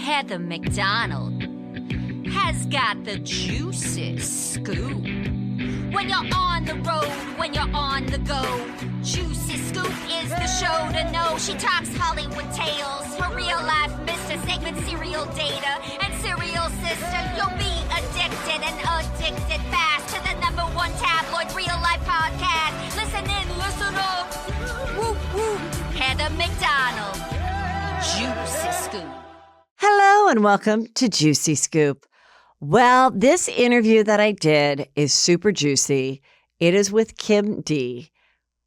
Heather McDonald has got the juiciest scoop. When you're on the road, when you're on the go, Juicy Scoop is the show to know. She talks Hollywood tales, her real life Mr. Segment serial data and serial sister. You'll be addicted and addicted fast to the #1 tabloid real life podcast. Listen in, listen up. Woo woo. Heather McDonald, Juicy Scoop. Hello and welcome to Juicy Scoop. Well, this interview that I did is super juicy. It is with Kim D.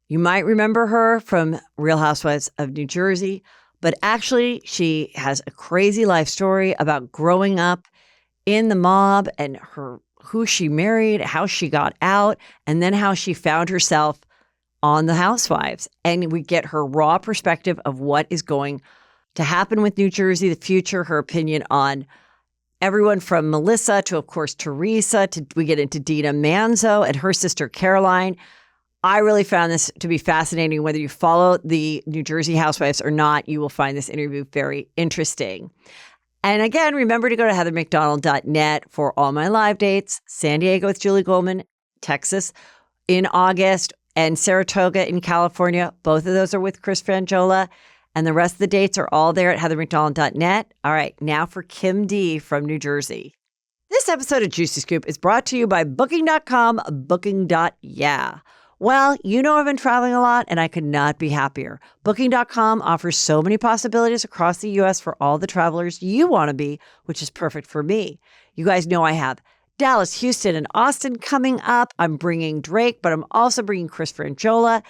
You might remember her from Real Housewives of New Jersey, but actually she has a crazy life story about growing up in the mob and who she married, how she got out, and then how she found herself on the Housewives. And we get her raw perspective of what is going to happen with New Jersey, the future, her opinion on everyone from Melissa to, of course, Teresa, we get into Dina Manzo and her sister Caroline. I really found this to be fascinating. Whether you follow the New Jersey Housewives or not, you will find this interview very interesting. And again, remember to go to heathermcdonald.net for all my live dates. San Diego with Julie Goldman, Texas in August, and Saratoga in California. Both of those are with Chris Frangiola. And the rest of the dates are all there at heathermcdonald.net. All right, now for Kim D from New Jersey. This episode of Juicy Scoop is brought to you by Booking.com, Booking.yeah. Well, you know I've been traveling a lot, and I could not be happier. Booking.com offers so many possibilities across the U.S. for all the travelers you want to be, which is perfect for me. You guys know I have Dallas, Houston, and Austin coming up. I'm bringing Drake, but I'm also bringing Chris Frangiola,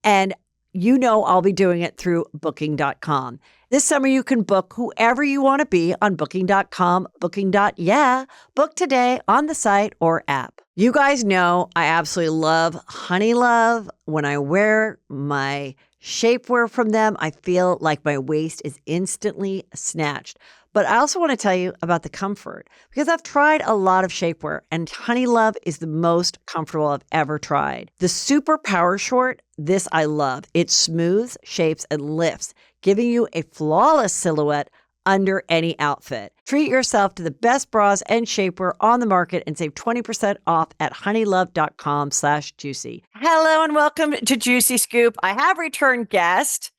and you know I'll be doing it through Booking.com. This summer, you can book whoever you want to be on Booking.com, Booking.yeah. Book today on the site or app. You guys know I absolutely love Honey Love. When I wear my shapewear from them, I feel like my waist is instantly snatched. But I also want to tell you about the comfort because I've tried a lot of shapewear and Honey Love is the most comfortable I've ever tried. The Super Power Short, this I love. It smooths, shapes, and lifts, giving you a flawless silhouette under any outfit. Treat yourself to the best bras and shapewear on the market and save 20% off at honeylove.com/juicy. Hello and welcome to Juicy Scoop. I have returned guest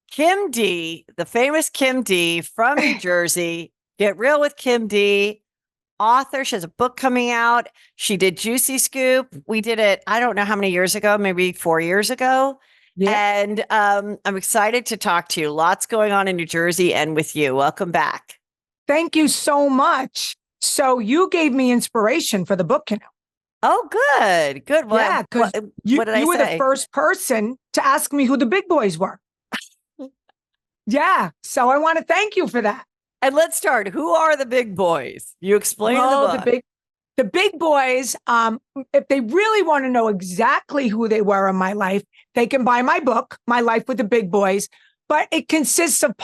Kim D, the famous Kim D from New Jersey. Get Real with Kim D, author. She has a book coming out. She did Juicy Scoop. We did it, I don't know how many years ago, maybe 4 years ago. Yeah. And I'm excited to talk to you. Lots going on in New Jersey and with you. Welcome back. Thank you so much. So you gave me inspiration for the book, you know. Oh, good. Good. What, yeah, because you were the first person to ask me who the big boys were. Yeah. So I want to thank you for that. And let's start. Who are the big boys? You explain the book. The big boys, if they really want to know exactly who they were in my life, they can buy my book, My Life with the Big Boys. But it consists of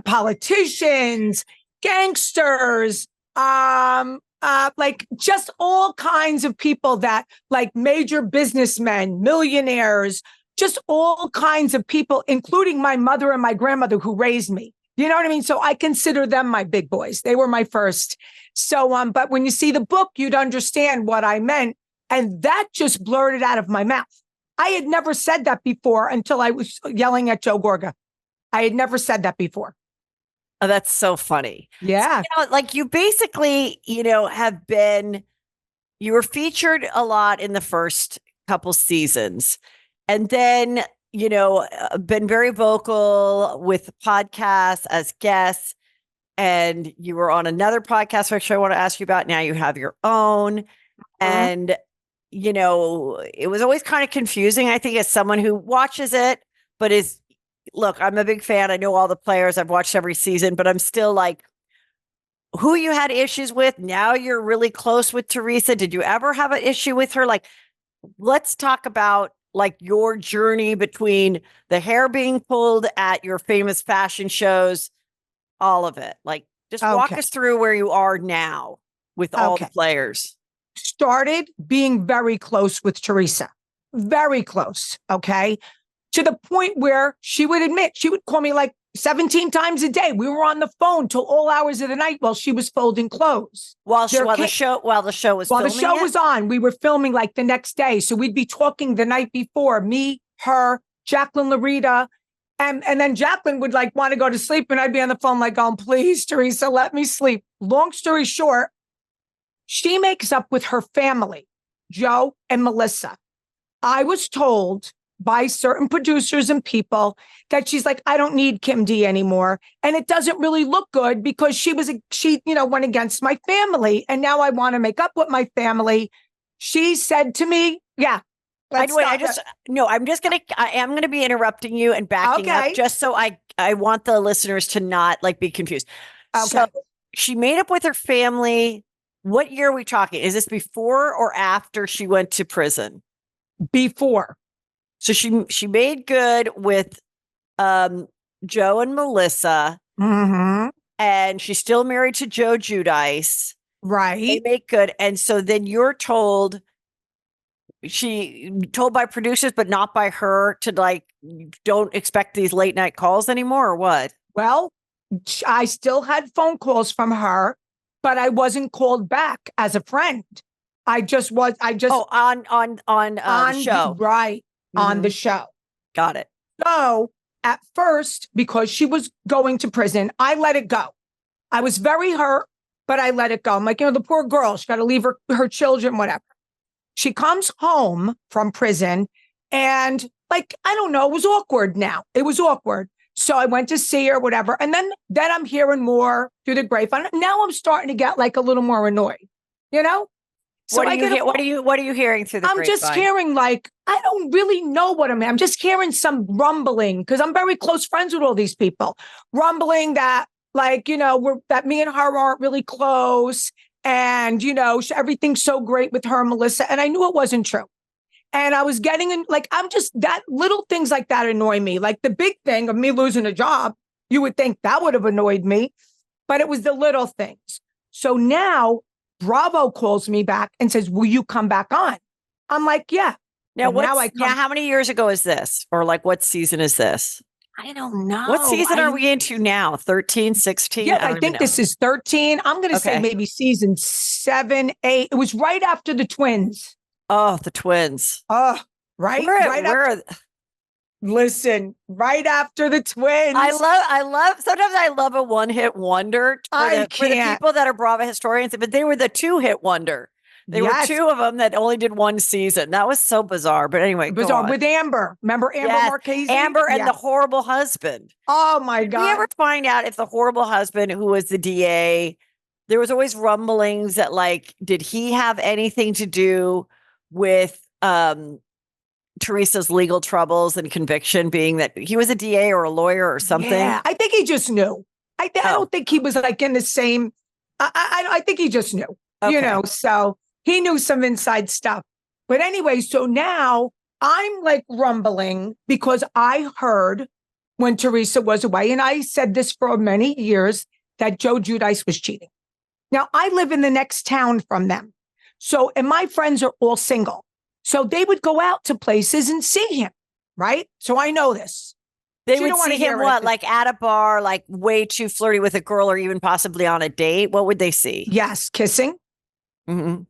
politicians, gangsters, like just all kinds of people that like major businessmen, millionaires, just all kinds of people, including my mother and my grandmother who raised me. You know what I mean? So I consider them my big boys. They were my first. So, but when you see the book, you'd understand what I meant. And that just blurted out of my mouth. I had never said that before until I was yelling at Joe Gorga. I had never said that before. Oh, that's so funny. Yeah. So, like you basically, have been, you were featured a lot in the first couple seasons. And then, been very vocal with podcasts as guests. And you were on another podcast, which I want to ask you about. Now you have your own. And, it was always kind of confusing, I think, as someone who watches it, but look, I'm a big fan. I know all the players. I've watched every season, but I'm still like, who you had issues with. Now you're really close with Teresa. Did you ever have an issue with her? Like, let's talk about like your journey between the hair being pulled at your famous fashion shows, all of it. Like, just walk us through where you are now with all the players. Started being very close with Teresa, very close. Okay. To the point where she would admit, she would call me like 17 times a day. We were on the phone till all hours of the night while she was folding clothes. While the show was While filming the show it? was on, we were filming like the next day. So we'd be talking the night before, me, her, Jacqueline Larita. And then Jacqueline would like want to go to sleep. And I'd be on the phone like, oh, please, Teresa, let me sleep. Long story short, she makes up with her family, Joe and Melissa. I was told by certain producers and people that she's like, I don't need Kim D anymore. And it doesn't really look good because she went against my family. And now I want to make up with my family. She said to me, yeah. I am going to be interrupting you and backing up just so I want the listeners to not like be confused. Okay. So she made up with her family. What year are we talking? Is this before or after she went to prison? Before. So she made good with Joe and Melissa, and she's still married to Joe Giudice. Right. They make good, and so then you're told by producers, but not by her, to like don't expect these late night calls anymore, or what? Well, I still had phone calls from her, but I wasn't called back as a friend. On the show, right? On the show. Got it. So at first, because she was going to prison, I let it go. I was very hurt, but I let it go. I'm like, the poor girl, she got to leave her children, whatever. She comes home from prison and like, I don't know, it was awkward now. It was awkward. So I went to see her, whatever. And then I'm hearing more through the grapevine. Now I'm starting to get like a little more annoyed, So what are you hearing through the grapevine? I'm just hearing like, I don't really know what I'm just hearing some rumbling because I'm very close friends with all these people. Rumbling that like, that me and her aren't really close. And, everything's so great with her and Melissa. And I knew it wasn't true. And I was getting in like, that little things like that annoy me. Like the big thing of me losing a job, you would think that would have annoyed me, but it was the little things. So now Bravo calls me back and says, will you come back on? I'm like, yeah. Now, how many years ago is this? Or like, what season is this? I don't know. What season are we into now? 13, 16? Yeah, I think this is 13. I'm going to say maybe season 7, 8. It was right after the twins. Oh, the twins. Oh, right. Listen, right after the twins. Sometimes I love a one-hit wonder for the people that are Bravo historians, but they were the two-hit wonder. There were two of them that only did one season. That was so bizarre. But anyway, bizarre with Amber. Remember Amber Marchese? Amber and the horrible husband. Oh my God. Did we ever find out if the horrible husband, who was the DA, there was always rumblings that like, did he have anything to do with Teresa's legal troubles and conviction, being that he was a DA or a lawyer or something? Yeah, I think he just knew. I don't think he was like in the same. I think he just knew, so he knew some inside stuff. But anyway, so now I'm like rumbling because I heard when Teresa was away, and I said this for many years, that Joe Giudice was cheating. Now I live in the next town from them. So, and my friends are all single. So they would go out to places and see him, right? So I know this. They would see him like at a bar, like way too flirty with a girl or even possibly on a date? What would they see? Yes, kissing. Mm-hmm.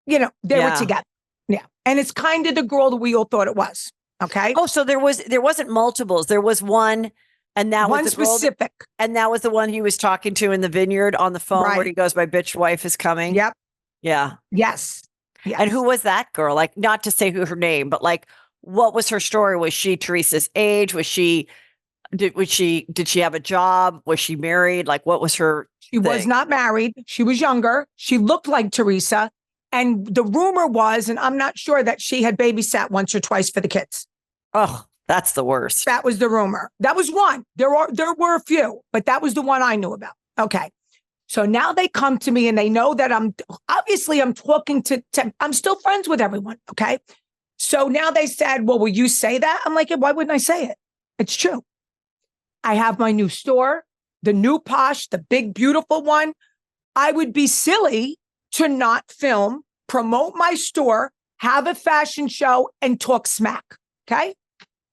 They were together. Yeah. And it's kind of the girl that we all thought it was. Okay. Oh, so there wasn't multiples. There was one, and that one was the specific. And that was the one he was talking to in the vineyard on the phone where he goes, my bitch wife is coming. Yep. Yeah. Yes. And who was that girl? Like, not to say who her name, but like, what was her story? Was she Teresa's age? Did she have a job? Was she married? Like, what was her She was not married. She was younger. She looked like Teresa. And the rumor was, and I'm not sure, that she had babysat once or twice for the kids. Oh, that's the worst. That was the rumor. That was one. There were a few, but that was the one I knew about. Okay. So now they come to me and they know that I'm talking to I'm still friends with everyone. Okay. So now they said, well, will you say that? I'm like, yeah, why wouldn't I say it? It's true. I have my new store, the new posh, the big, beautiful one. I would be silly to not film, promote my store, have a fashion show, and talk smack. Okay.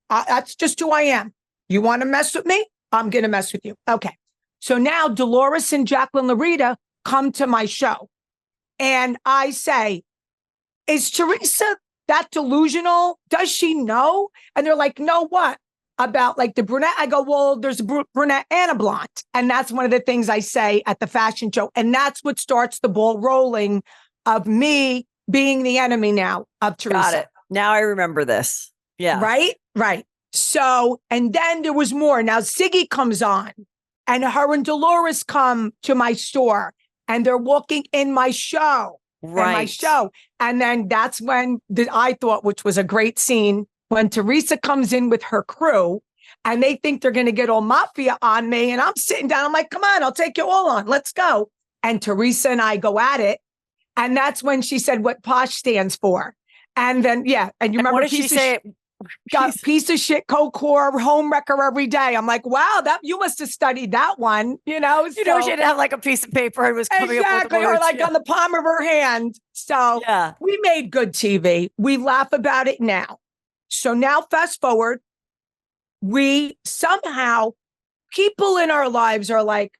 That's just who I am. You want to mess with me? I'm going to mess with you. Okay. So now Dolores and Jacqueline Larita come to my show. And I say, is Teresa that delusional? Does she know? And they're like, know what? About like the brunette. I go, well, there's a brunette and a blonde. And that's one of the things I say at the fashion show. And that's what starts the ball rolling of me being the enemy now of Teresa. Got it. Now I remember this. Yeah. Right. So, and then there was more. Now Siggy comes on and her and Dolores come to my store and they're walking in my show. Right. In my show. And then that's when I thought, which was a great scene, when Teresa comes in with her crew and they think they're going to get all mafia on me. And I'm sitting down. I'm like, come on, I'll take you all on. Let's go. And Teresa and I go at it. And that's when she said what POSH stands for. And then, yeah. And you remember what did she say? Piece of shit, co-core, home wrecker every day. I'm like, wow, that you must have studied that one, You know, she didn't have like a piece of paper and was coming up with the words. Or like on the palm of her hand. So we made good TV. We laugh about it now. So now fast forward, we somehow, people in our lives are like,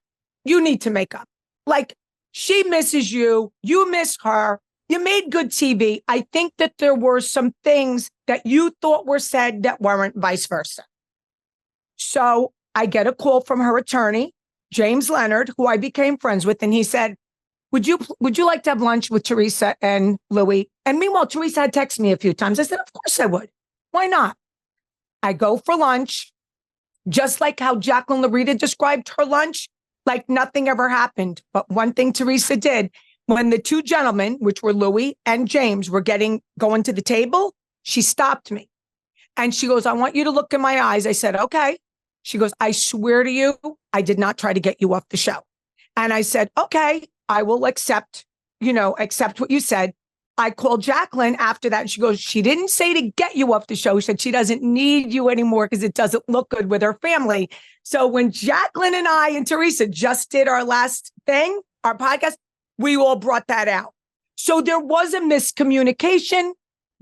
you need to make up. Like, she misses you. You miss her. You made good TV. I think that there were some things that you thought were said that weren't, vice versa. So I get a call from her attorney, James Leonard, who I became friends with. And he said, would you like to have lunch with Teresa and Louis? And meanwhile, Teresa had texted me a few times. I said, of course I would. Why not? I go for lunch, just like how Jacqueline Larita described her lunch, like nothing ever happened. But one thing Teresa did, when the two gentlemen, which were Louis and James, were going to the table, she stopped me. And she goes, I want you to look in my eyes. I said, okay. She goes, I swear to you, I did not try to get you off the show. And I said, okay, I will accept what you said. I called Jacqueline after that. And she goes, she didn't say to get you off the show. She said she doesn't need you anymore because it doesn't look good with her family. So when Jacqueline and I and Teresa just did our last thing, our podcast, we all brought that out. So there was a miscommunication,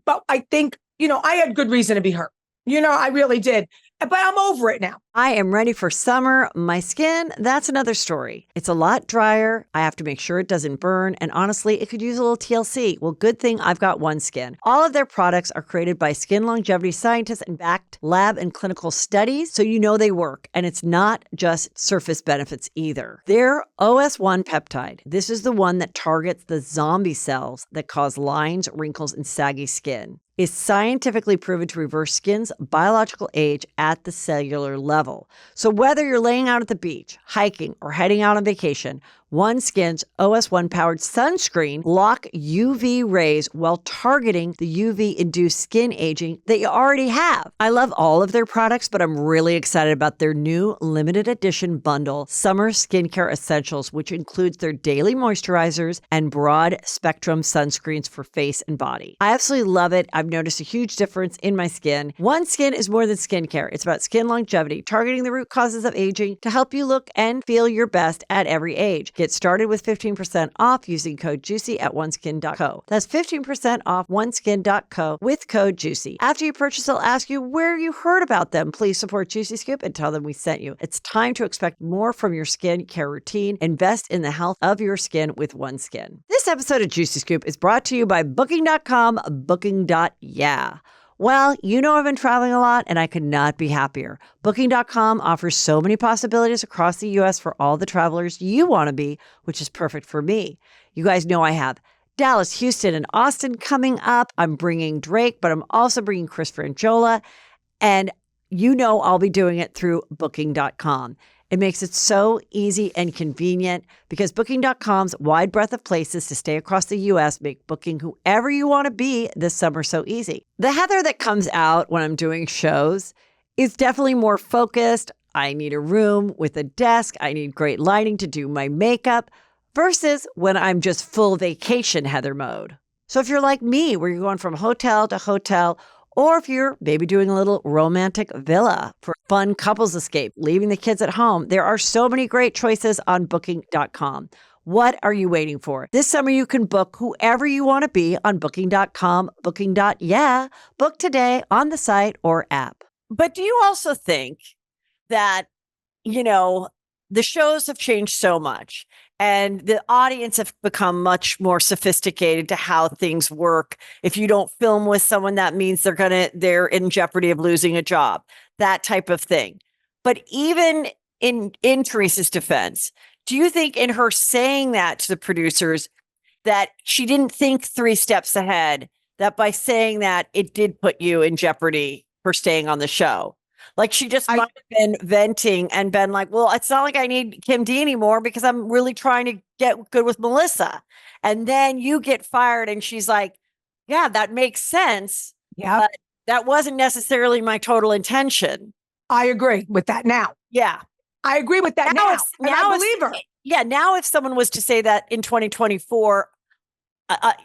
but I think, I had good reason to be hurt. I really did. But I'm over it now. I am ready for summer. My skin, that's another story. It's a lot drier. I have to make sure it doesn't burn. And honestly, it could use a little TLC. Well, good thing I've got OneSkin. All of their products are created by skin longevity scientists and backed lab and clinical studies, so they work. And it's not just surface benefits either. Their OS1 peptide, this is the one that targets the zombie cells that cause lines, wrinkles, and saggy skin, is scientifically proven to reverse skin's biological age at the cellular level. So whether you're laying out at the beach, hiking, or heading out on vacation, OneSkin's OS1-powered sunscreen block UV rays while targeting the UV-induced skin aging that you already have. I love all of their products, but I'm really excited about their new limited edition bundle, Summer Skincare Essentials, which includes their daily moisturizers and broad spectrum sunscreens for face and body. I absolutely love it. I've noticed a huge difference in my skin. OneSkin is more than skincare. It's about skin longevity, targeting the root causes of aging to help you look and feel your best at every age. Get started with 15% off using code JUICY at oneskin.co. That's 15% off oneskin.co with code JUICY. After you purchase, they'll ask you where you heard about them. Please support Juicy Scoop and tell them we sent you. It's time to expect more from your skin care routine. Invest in the health of your skin with OneSkin. This episode of Juicy Scoop is brought to you by Booking.com, Booking.yeah. Well, I've been traveling a lot and I could not be happier. Booking.com offers so many possibilities across the U.S. for all the travelers you want to be, which is perfect for me. You guys know I have Dallas, Houston, and Austin coming up. I'm bringing Drake, but I'm also bringing Chris Frangiola. And I'll be doing it through Booking.com. It makes it so easy and convenient because Booking.com's wide breadth of places to stay across the U.S. make booking whoever you want to be this summer so easy. The Heather that comes out when I'm doing shows is definitely more focused. I need a room with a desk. I need great lighting to do my makeup versus when I'm just full vacation Heather mode. So if you're like me, where you're going from hotel to hotel, or if you're maybe doing a little romantic villa for fun couples escape, leaving the kids at home, there are so many great choices on Booking.com. What are you waiting for? This summer, you can book whoever you want to be on Booking.com, Booking.yeah. Book today on the site or app. But do you also think that, the shows have changed so much and the audience have become much more sophisticated to how things work. If you don't film with someone, that means they're in jeopardy of losing a job, that type of thing. But even in Teresa's defense, do you think in her saying that to the producers that she didn't think 3 steps ahead, that by saying that it did put you in jeopardy for staying on the show? Like she just might have been venting and been like, well, it's not like I need Kim D anymore because I'm really trying to get good with Melissa. And then you get fired and she's like, yeah, that makes sense. Yeah. But that wasn't necessarily my total intention. I agree with that now. Yeah. I agree with that now. And I believe her. Yeah. Now, if someone was to say that in 2024,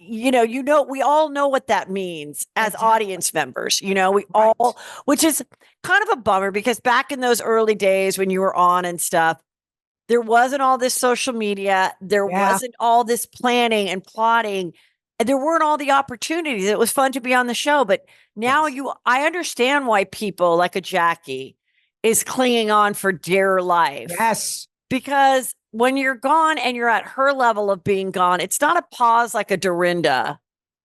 we all know what that means as audience members, all, which is kind of a bummer because back in those early days when you were on and stuff, there wasn't all this social media. There wasn't all this planning and plotting. And there weren't all the opportunities. It was fun to be on the show. But now I understand why people like a Jackie is clinging on for dear life. Yes. Because when you're gone and you're at her level of being gone, it's not a pause like a Dorinda,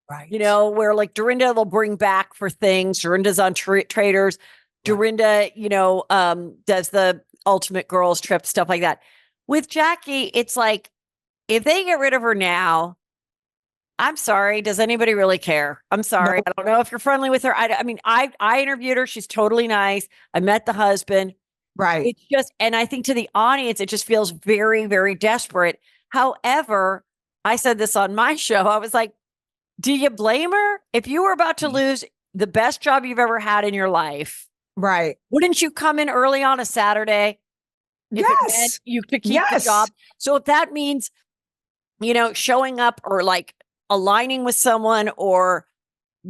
right? Where like Dorinda will bring back for things. Dorinda's on Traders. Dorinda, does the ultimate girls trip, stuff like that. With Jackie, it's like, if they get rid of her now, I'm sorry. Does anybody really care? I'm sorry. No. I don't know if you're friendly with her. I interviewed her. She's totally nice. I met the husband. Right. It's just, and I think to the audience, it just feels very, very desperate. However, I said this on my show. I was like, do you blame her? If you were about to lose the best job you've ever had in your life, right? Wouldn't you come in early on a Saturday? Yes. You could keep the job. So if that means, showing up or like aligning with someone or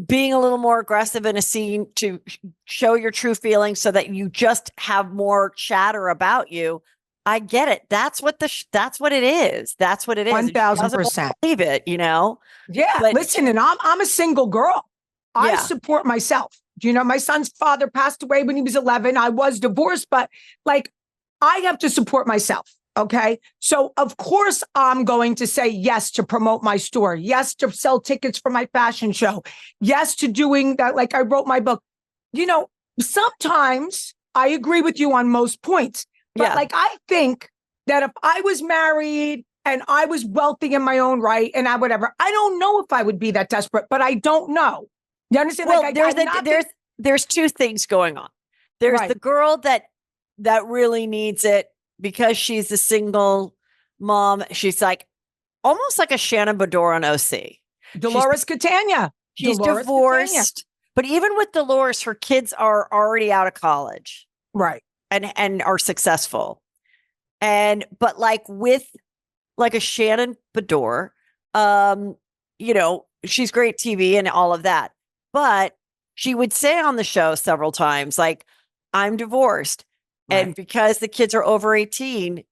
being a little more aggressive in a scene to show your true feelings so that you just have more chatter about you. I get it. That's what that's what it is. That's what it is. 1,000%. Believe it, Yeah. But, listen, and I'm a single girl. I support myself. My son's father passed away when he was 11. I was divorced, but like, I have to support myself. Okay. So of course I'm going to say yes to promote my store. Yes, to sell tickets for my fashion show. Yes, to doing that. Like I wrote my book. Sometimes I agree with you on most points, but like, I think that if I was married and I was wealthy in my own right and I whatever, I don't know if I would be that desperate, but I don't know. You understand? Well, there's 2 things going on. There's the girl that really needs it, because she's a single mom. She's like almost like a Shannon Bedore on OC. Dolores Catania. She's divorced. Catania. But even with Dolores, her kids are already out of college. Right. And are successful. But like with like a Shannon Bedore, she's great TV and all of that. But she would say on the show several times, like, I'm divorced. Right. And because the kids are over 18,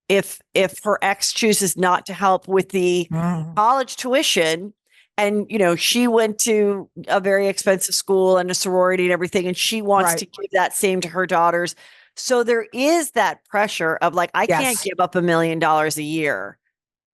if her ex chooses not to help with the college tuition, and she went to a very expensive school and a sorority and everything, and she wants to give that same to her daughters. So there is that pressure of like, I can't give up $1 million a year.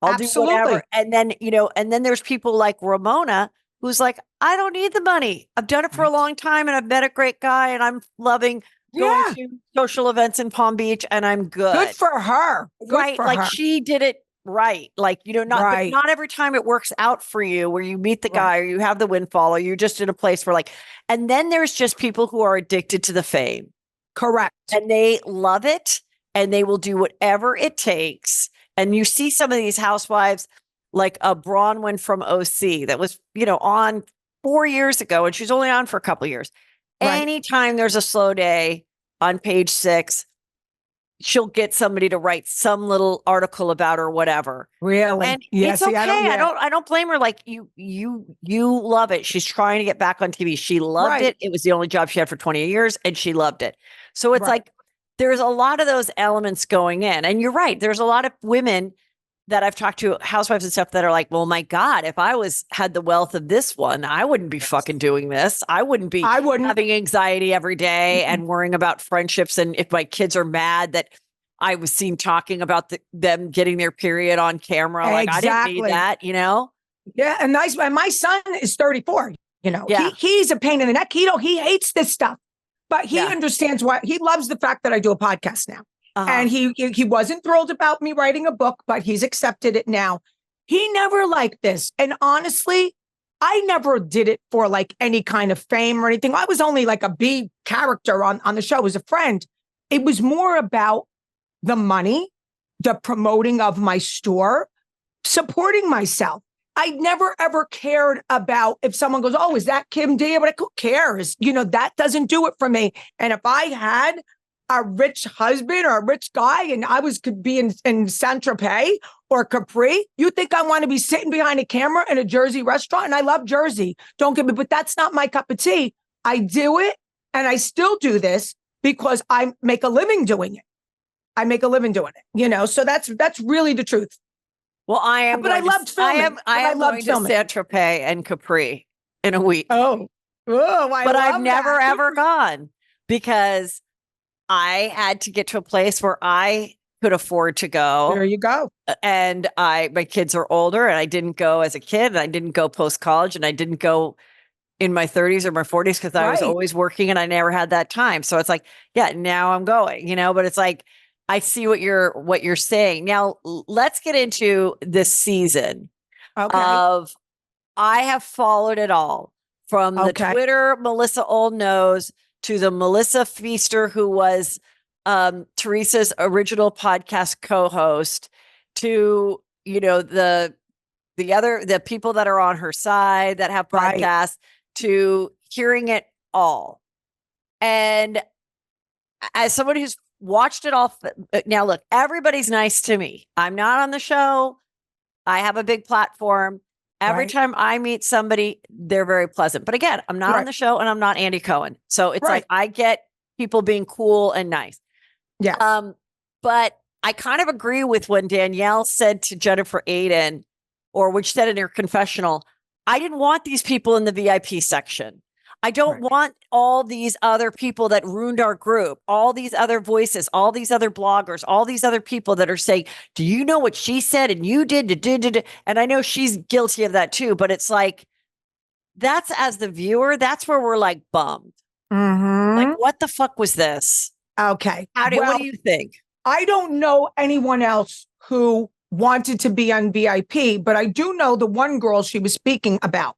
I'll do whatever. And then, and then there's people like Ramona, who's like, I don't need the money. I've done it for a long time and I've met a great guy and I'm loving going to social events in Palm Beach and I'm good. Good for her. Good for her. She did it right. Like, not every time it works out for you where you meet the guy or you have the windfall or you're just in a place where like, and then there's just people who are addicted to the fame. Correct. And they love it and they will do whatever it takes. And you see some of these housewives, like a Bronwyn from OC that was, on 4 years ago and she's only on for a couple of years. Right. Anytime there's a slow day on Page 6, she'll get somebody to write some little article about her, whatever. Really? And it's okay. I don't blame her. Like you love it. She's trying to get back on TV. She loved it. It was the only job she had for 20 years and she loved it. So it's like, there's a lot of those elements going in. And you're right. There's a lot of women that I've talked to, housewives and stuff, that are like, well, my God, if I had the wealth of this one, I wouldn't be fucking doing this. I wouldn't be having anxiety every day and worrying about friendships. And if my kids are mad that I was seen talking about them getting their period on camera. Like, I didn't need that, you know? Yeah. And my son is 34, you know, he's a pain in the neck. He hates this stuff, but he understands why. He loves the fact that I do a podcast now. And he wasn't thrilled about me writing a book, but he's accepted it now. He never liked this. And honestly, I never did it for like any kind of fame or anything. I was only like a B character on the show as a friend. It was more about the money, the promoting of my store, supporting myself. I never ever cared about if someone goes, oh, is that Kim D? But who cares? You know, that doesn't do it for me. And if I had a rich husband or a rich guy and could be in Saint-Tropez or Capri, you think I want to be sitting behind a camera in a Jersey restaurant? And I love Jersey. Don't get me, but that's not my cup of tea. I do it and I still do this because I make a living doing it. I make a living doing it, you know, so that's really the truth. Well, I am, but I loved filming. I am going to Saint-Tropez and Capri in a week. But I've never ever gone because I had to get to a place where I could afford to go. There you go. And my kids are older, and I didn't go as a kid, and I didn't go post college, and I didn't go in my 30s or my 40s because I was always working and I never had that time. So it's like, yeah, now I'm going, you know, but it's like, I see what you're saying. Now let's get into this season of, I have followed it all from the Twitter Melissa Old Nose to the Melissa Feaster, who was Teresa's original podcast co-host, to, you know, the people that are on her side that have podcasts, to hearing it all. And as someone who's watched it all. Now, look, everybody's nice to me. I'm not on the show. I have a big platform. Every time I meet somebody, they're very pleasant. But again, I'm not on the show and I'm not Andy Cohen. So it's like, I get people being cool and nice. Yeah. But I kind of agree with when Danielle said to Jennifer Aiden, or which said in her confessional, I didn't want these people in the VIP section. I don't want all these other people that ruined our group, all these other voices, all these other bloggers, all these other people that are saying, do you know what she said? And you did. And I know she's guilty of that too, but it's like, that's, as the viewer, that's where we're like bummed. Like, what the fuck was this? Okay. What do you think? I don't know anyone else who wanted to be on VIP, but I do know the one girl she was speaking about,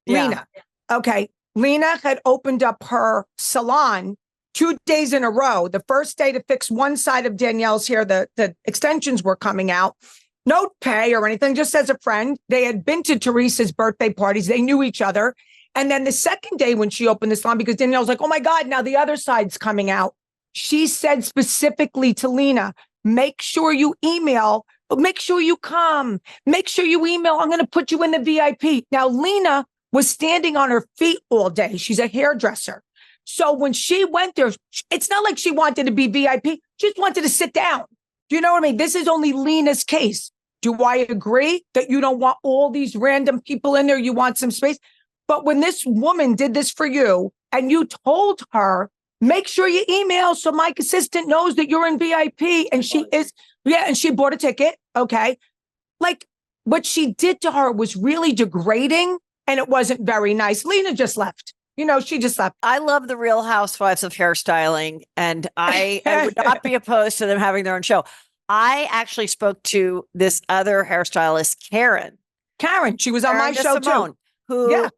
Lena. Okay. Lena had opened up her salon 2 days in a row. The first day to fix one side of Danielle's hair, the extensions were coming out. No pay or anything, just as a friend. They had been to Teresa's birthday parties. They knew each other. And then the second day when she opened the salon, because Danielle was like, oh my God, now the other side's coming out. She said specifically to Lena, make sure you email, but make sure you come. Make sure you email. I'm going to put you in the VIP. Now, Lena was standing on her feet all day. She's a hairdresser. So when she went there, it's not like she wanted to be VIP. She just wanted to sit down. Do you know what I mean? This is only Lena's case. Do I agree that you don't want all these random people in there? You want some space. But when this woman did this for you and you told her, make sure you email so my assistant knows that you're in VIP, and she is, and she bought a ticket. Okay. Like, what she did to her was really degrading. And it wasn't very nice. Lena just left. You know, she just left. I love the Real Housewives of hairstyling, and I would not be opposed to them having their own show. I actually spoke to this other hairstylist, Karen. She was on my show too. Who,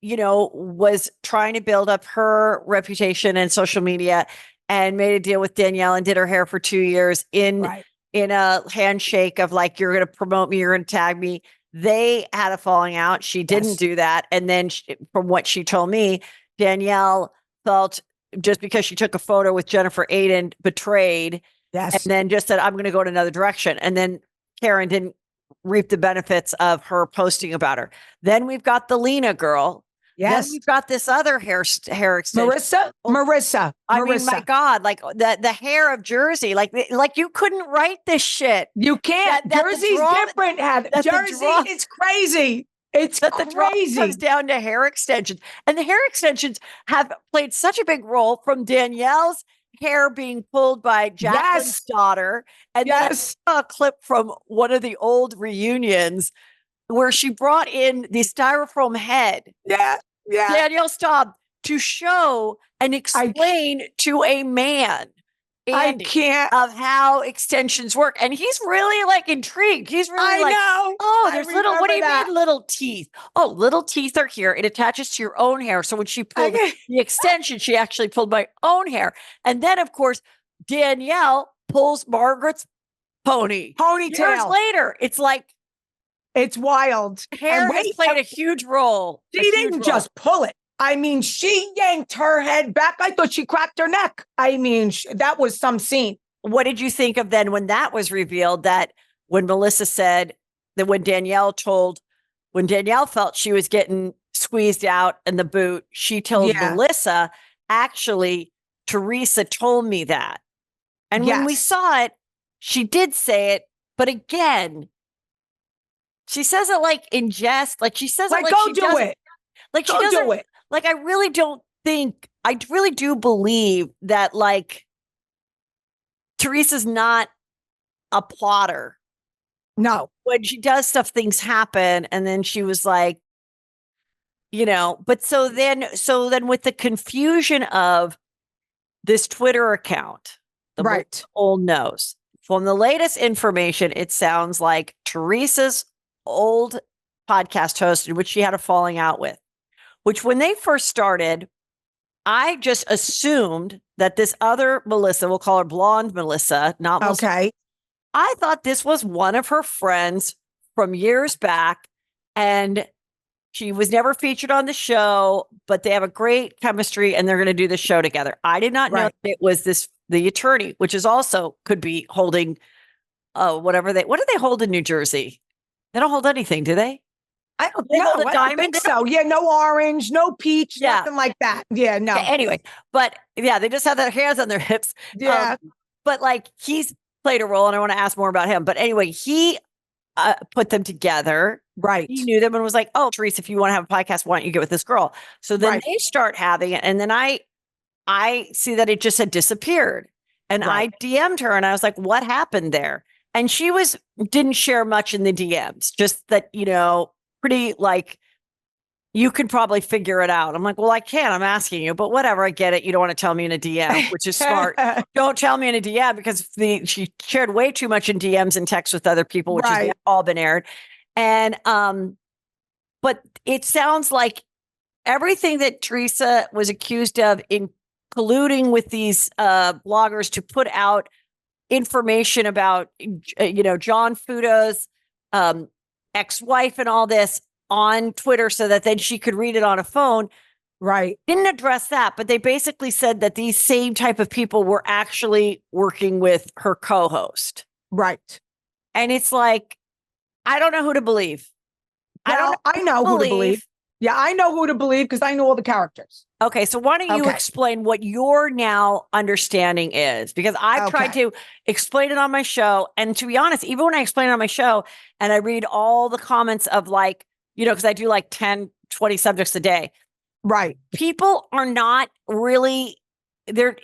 you know, was trying to build up her reputation and social media, and made a deal with Danielle and did her hair for 2 years in a handshake of like, you're going to promote me, you're going to tag me. They had a falling out. She didn't do that. And then from what she told me, Danielle felt, just because she took a photo with Jennifer Aiden, betrayed. And then just said, I'm going to go in another direction. And then Karen didn't reap the benefits of her posting about her. Then we've got the Lena girl. Then we've got this other hair extension. Marissa. I mean, my God, like the hair of Jersey, like you couldn't write this shit. You can't. Jersey's different. Jersey is crazy. It's crazy. It comes down to hair extensions, and the hair extensions have played such a big role from Danielle's hair being pulled by Jacqueline's daughter. And then I saw a clip from one of the old reunions where she brought in the styrofoam head. Yeah. Danielle Staub to show and explain to a man of how extensions work. And he's really like intrigued. He's really there's little, what do you mean little teeth? Oh, little teeth are here. It attaches to your own hair. So when she pulled the extension, she actually pulled my own hair. And then, of course, Danielle pulls Margaret's ponytail. Years later, it's like, it's wild. Hair has played a huge role. She didn't just pull it. I mean, she yanked her head back. I thought she cracked her neck. I mean, that was some scene. What did you think of then when that was revealed, that when Melissa said that when Danielle felt she was getting squeezed out in the boot, she told Melissa, actually, Teresa told me that. And when we saw it, she did say it. But again, she says it like in jest, like she says it like go she do doesn't, it. like she doesn't do it. Like I really do believe that like Teresa's not a plotter. No. When she does stuff, things happen, and then she was like, but so then with the confusion of this Twitter account, the old knows. From the latest information, it sounds like Teresa's old podcast host, in which she had a falling out with, which when they first started, I just assumed that this other Melissa, we'll call her Blonde Melissa, not Melissa. Okay. I thought this was one of her friends from years back, and she was never featured on the show, but they have a great chemistry and they're going to do the show together. I did not know that it was the attorney, which is also could be holding what do they hold in New Jersey? They don't hold anything, do they? I don't know. I don't think so. Yeah, no orange, no peach, nothing like that. Yeah, no. Okay, anyway, but they just have their hands on their hips. Yeah. But like he's played a role, and I want to ask more about him. But anyway, he put them together. Right. He knew them and was like, oh, Teresa, if you want to have a podcast, why don't you get with this girl? So then they start having it. And then I see that it just had disappeared. And I DM'd her and I was like, what happened there? And she didn't share much in the DMs, just that, pretty like, you could probably figure it out. I'm like, well, I can't. I'm asking you, but whatever. I get it. You don't want to tell me in a DM, which is smart. Don't tell me in a DM because she shared way too much in DMs and texts with other people, which has all been aired. And, but it sounds like everything that Teresa was accused of in colluding with these bloggers to put out information about, John Futo's ex-wife and all this on Twitter so that then she could read it on a phone. Right. Didn't address that, but they basically said that these same type of people were actually working with her co-host. Right. And it's like, I don't know who to believe. I know who to believe. Yeah, I know who to believe because I know all the characters. Okay, so why don't you explain what your now understanding is? Because I've tried to explain it on my show. And to be honest, even when I explain it on my show and I read all the comments of like, because I do like 10, 20 subjects a day. Right. People are not really, they're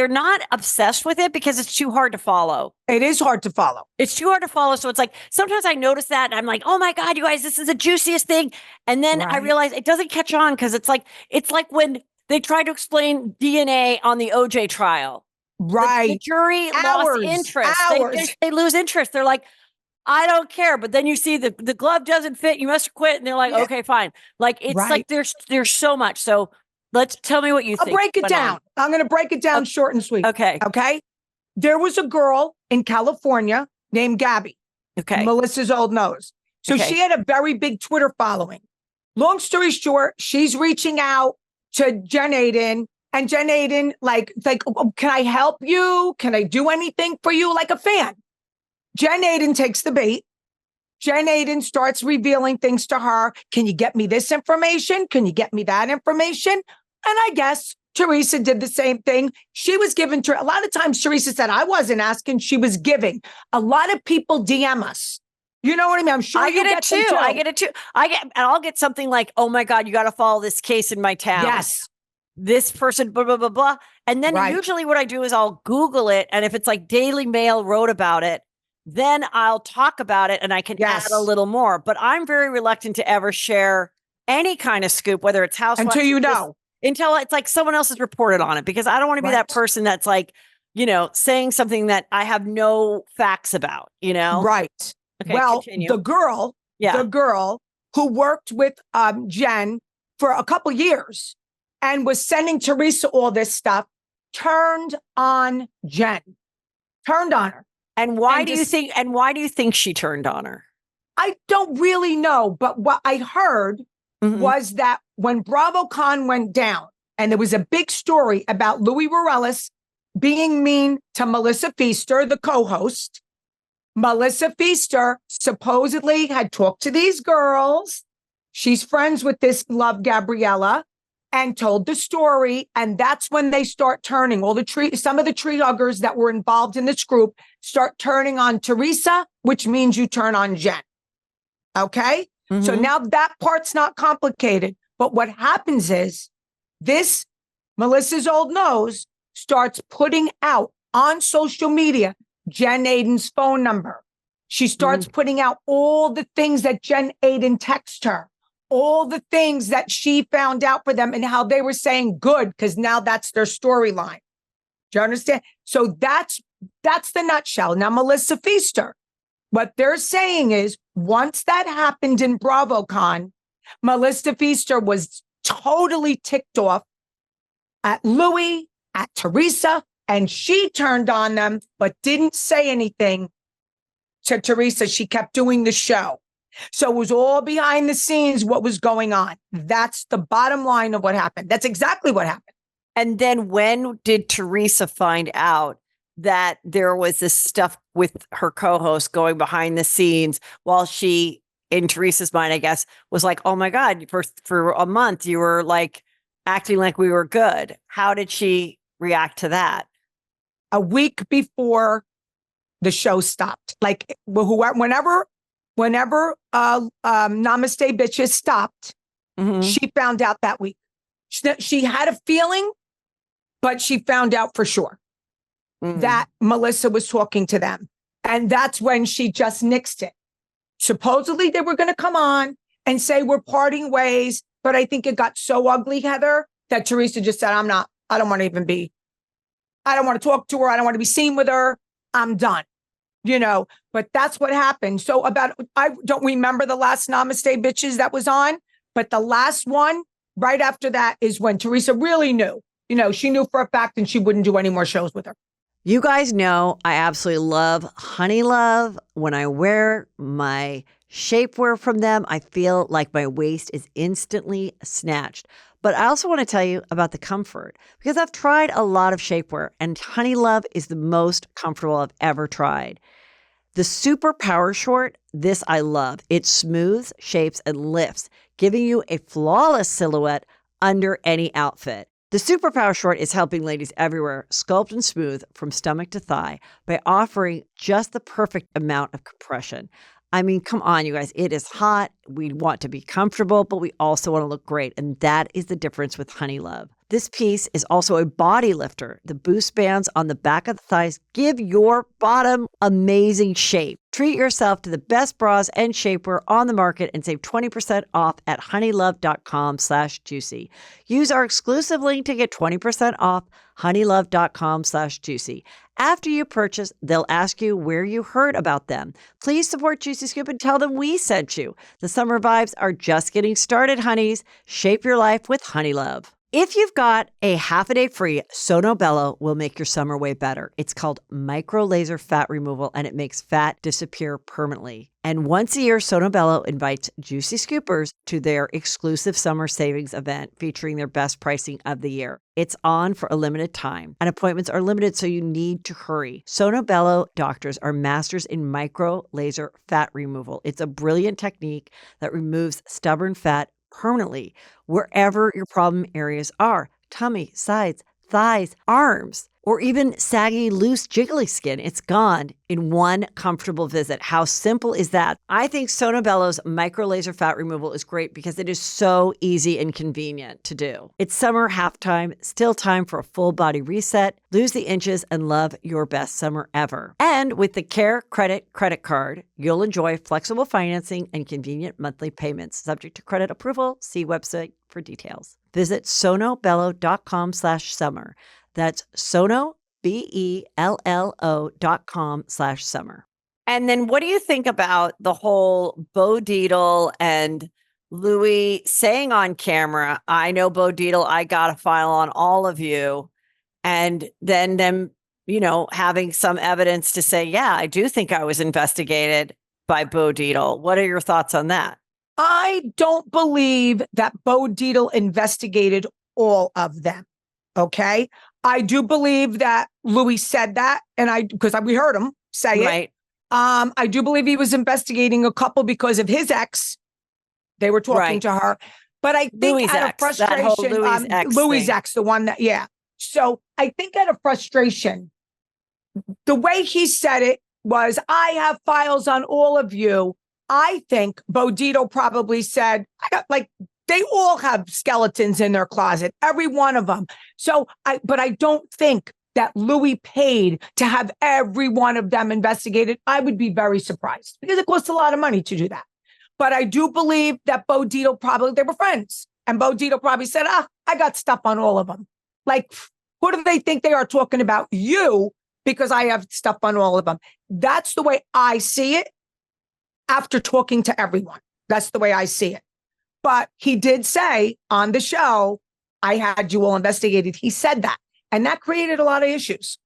not obsessed with it because it's too hard to follow. It is hard to follow. It's too hard to follow. So it's like, sometimes I notice that and I'm like, oh my God, you guys, this is the juiciest thing. And then I realize it doesn't catch on because it's like when they tried to explain DNA on the OJ trial. Right. The jury lost interest. They lose interest. They're like, I don't care. But then you see the glove doesn't fit. You must quit. And they're like, okay, fine. Like, it's like there's so much. So tell me what you think. I'll break it down. I'm going to break it down short and sweet. Okay. Okay. There was a girl in California named Gabby. Okay. Melissa's old nose. So she had a very big Twitter following. Long story short, she's reaching out to Jen Aiden, and Jen Aiden, like, oh, can I help you? Can I do anything for you? Like a fan. Jen Aiden takes the bait. Jen Aiden starts revealing things to her. Can you get me this information? Can you get me that information? And I guess Teresa did the same thing. She was given to, a lot of times Teresa said, I wasn't asking, she was giving. A lot of people DM us. You know what I mean? I'm sure I get it too. I get it too. And I'll get something like, oh my God, you got to follow this case in my town. Yes. this person, blah, blah, blah, blah. And then usually what I do is I'll Google it. And if it's like Daily Mail wrote about it, then I'll talk about it and I can add a little more. But I'm very reluctant to ever share any kind of scoop, whether it's Housewives. Until you know. Until it's like someone else has reported on it, because I don't want to be that person that's like, saying something that I have no facts about, Right. Okay, well, continue. the girl who worked with Jen for a couple years and was sending Teresa all this stuff, turned on Jen, turned on her. And why do you think she turned on her? I don't really know, but what I heard was that when BravoCon went down, and there was a big story about Louis Morales being mean to Melissa Feaster, the co-host. Melissa Feaster supposedly had talked to these girls. She's friends with this Love Gabriella, and told the story. And that's when they start turning. Some of the tree huggers that were involved in this group start turning on Teresa, which means you turn on Jen. Okay? So now that part's not complicated. But what happens is this Melissa's old nose starts putting out on social media Jen Aiden's phone number. She starts putting out all the things that Jen Aiden texted her, all the things that she found out for them and how they were saying good, because now that's their storyline. Do you understand? So that's the nutshell. Now, Melissa Feaster, what they're saying is once that happened in BravoCon, Melissa Feaster was totally ticked off at Louis, at Teresa, and she turned on them, but didn't say anything to Teresa. She kept doing the show. So it was all behind the scenes what was going on. That's the bottom line of what happened. That's exactly what happened. And then when did Teresa find out that there was this stuff with her co-host going behind the scenes while she, in Teresa's mind, I guess, was like, oh my God, for a month, you were like acting like we were good. How did she react to that? A week before the show stopped. Like whenever Namaste Bitches stopped, she found out that week. She had a feeling, but she found out for sure that Melissa was talking to them. And that's when she just nixed it. Supposedly they were going to come on and say we're parting ways. But I think it got so ugly, Heather, that Teresa just said, I don't want to talk to her. I don't want to be seen with her. I'm done. But that's what happened. So I don't remember the last Namaste Bitches that was on, but the last one right after that is when Teresa really knew, she knew for a fact and she wouldn't do any more shows with her. You guys know I absolutely love Honey Love. When I wear my shapewear from them, I feel like my waist is instantly snatched. But I also want to tell you about the comfort, because I've tried a lot of shapewear and Honey Love is the most comfortable I've ever tried. The Super Power Short, this I love. It smooths, shapes, and lifts, giving you a flawless silhouette under any outfit. The Super Power Short is helping ladies everywhere sculpt and smooth from stomach to thigh by offering just the perfect amount of compression. I mean, come on, you guys. It is hot. We want to be comfortable, but we also want to look great. And that is the difference with Honey Love. This piece is also a body lifter. The boost bands on the back of the thighs give your bottom amazing shape. Treat yourself to the best bras and shapewear on the market and save 20% off at honeylove.com/juicy. Use our exclusive link to get 20% off honeylove.com/juicy. After you purchase, they'll ask you where you heard about them. Please support Juicy Scoop and tell them we sent you. The summer vibes are just getting started, honeys. Shape your life with Honey Love. If you've got a half a day free, Sono Bello will make your summer way better. It's called micro laser fat removal, and it makes fat disappear permanently. And once a year, Sono Bello invites Juicy Scoopers to their exclusive summer savings event featuring their best pricing of the year. It's on for a limited time, and appointments are limited, so you need to hurry. Sono Bello doctors are masters in micro laser fat removal. It's a brilliant technique that removes stubborn fat permanently wherever your problem areas are: tummy, sides, thighs, arms, or even saggy, loose, jiggly skin. It's gone in one comfortable visit. How simple is that? I think Sono Bello's micro laser fat removal is great because it is so easy and convenient to do. It's summer halftime, still time for a full body reset. Lose the inches and love your best summer ever. And with the Care Credit credit card, you'll enjoy flexible financing and convenient monthly payments. Subject to credit approval. See website for details. Visit sonobello.com/summer. That's Sono, BELLO.com/summer. And then what do you think about the whole Bo Dietl and Louis saying on camera, I know Bo Dietl, I got a file on all of you. And then them, having some evidence to say, yeah, I do think I was investigated by Bo Dietl. What are your thoughts on that? I don't believe that Bo Dietl investigated all of them. Okay. I do believe that Louis said that, and because we heard him say it. I do believe he was investigating a couple because of his ex. They were talking to her. But I think Louis' out of ex, that whole frustration, Louis' ex, the one that, yeah. So I think out of frustration, the way he said it was, I have files on all of you. I think Bo Dietl probably said, they all have skeletons in their closet, every one of them. But I don't think that Louis paid to have every one of them investigated. I would be very surprised because it costs a lot of money to do that. But I do believe that Bo Dietl they were friends. And Bo Dietl probably said, I got stuff on all of them. Like, who do they think they are talking about? You, because I have stuff on all of them. That's the way I see it after talking to everyone. That's the way I see it. But he did say on the show, I had you all investigated. He said that. And that created a lot of issues.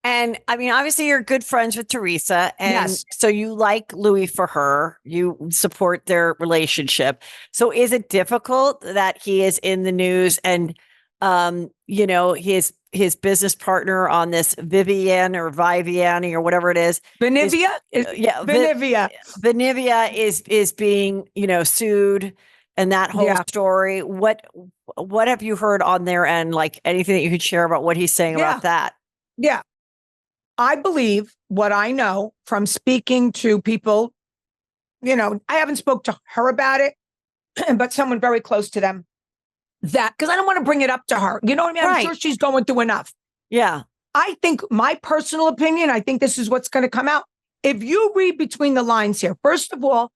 And I mean, obviously you're good friends with Teresa. And yes. So you like Louis for her. You support their relationship. So is it difficult that he is in the news and, his business partner on this Vivian or Viviani or whatever it is. Benivia? Benivia. Benivia is being, sued. And that whole story, what have you heard on their end? Like anything that you could share about what he's saying about that? Yeah. I believe what I know from speaking to people, I haven't spoke to her about it, but someone very close to them, because I don't want to bring it up to her. You know what I mean? I'm sure she's going through enough. Yeah. I think my personal opinion, I think this is what's going to come out. If you read between the lines here, first of all,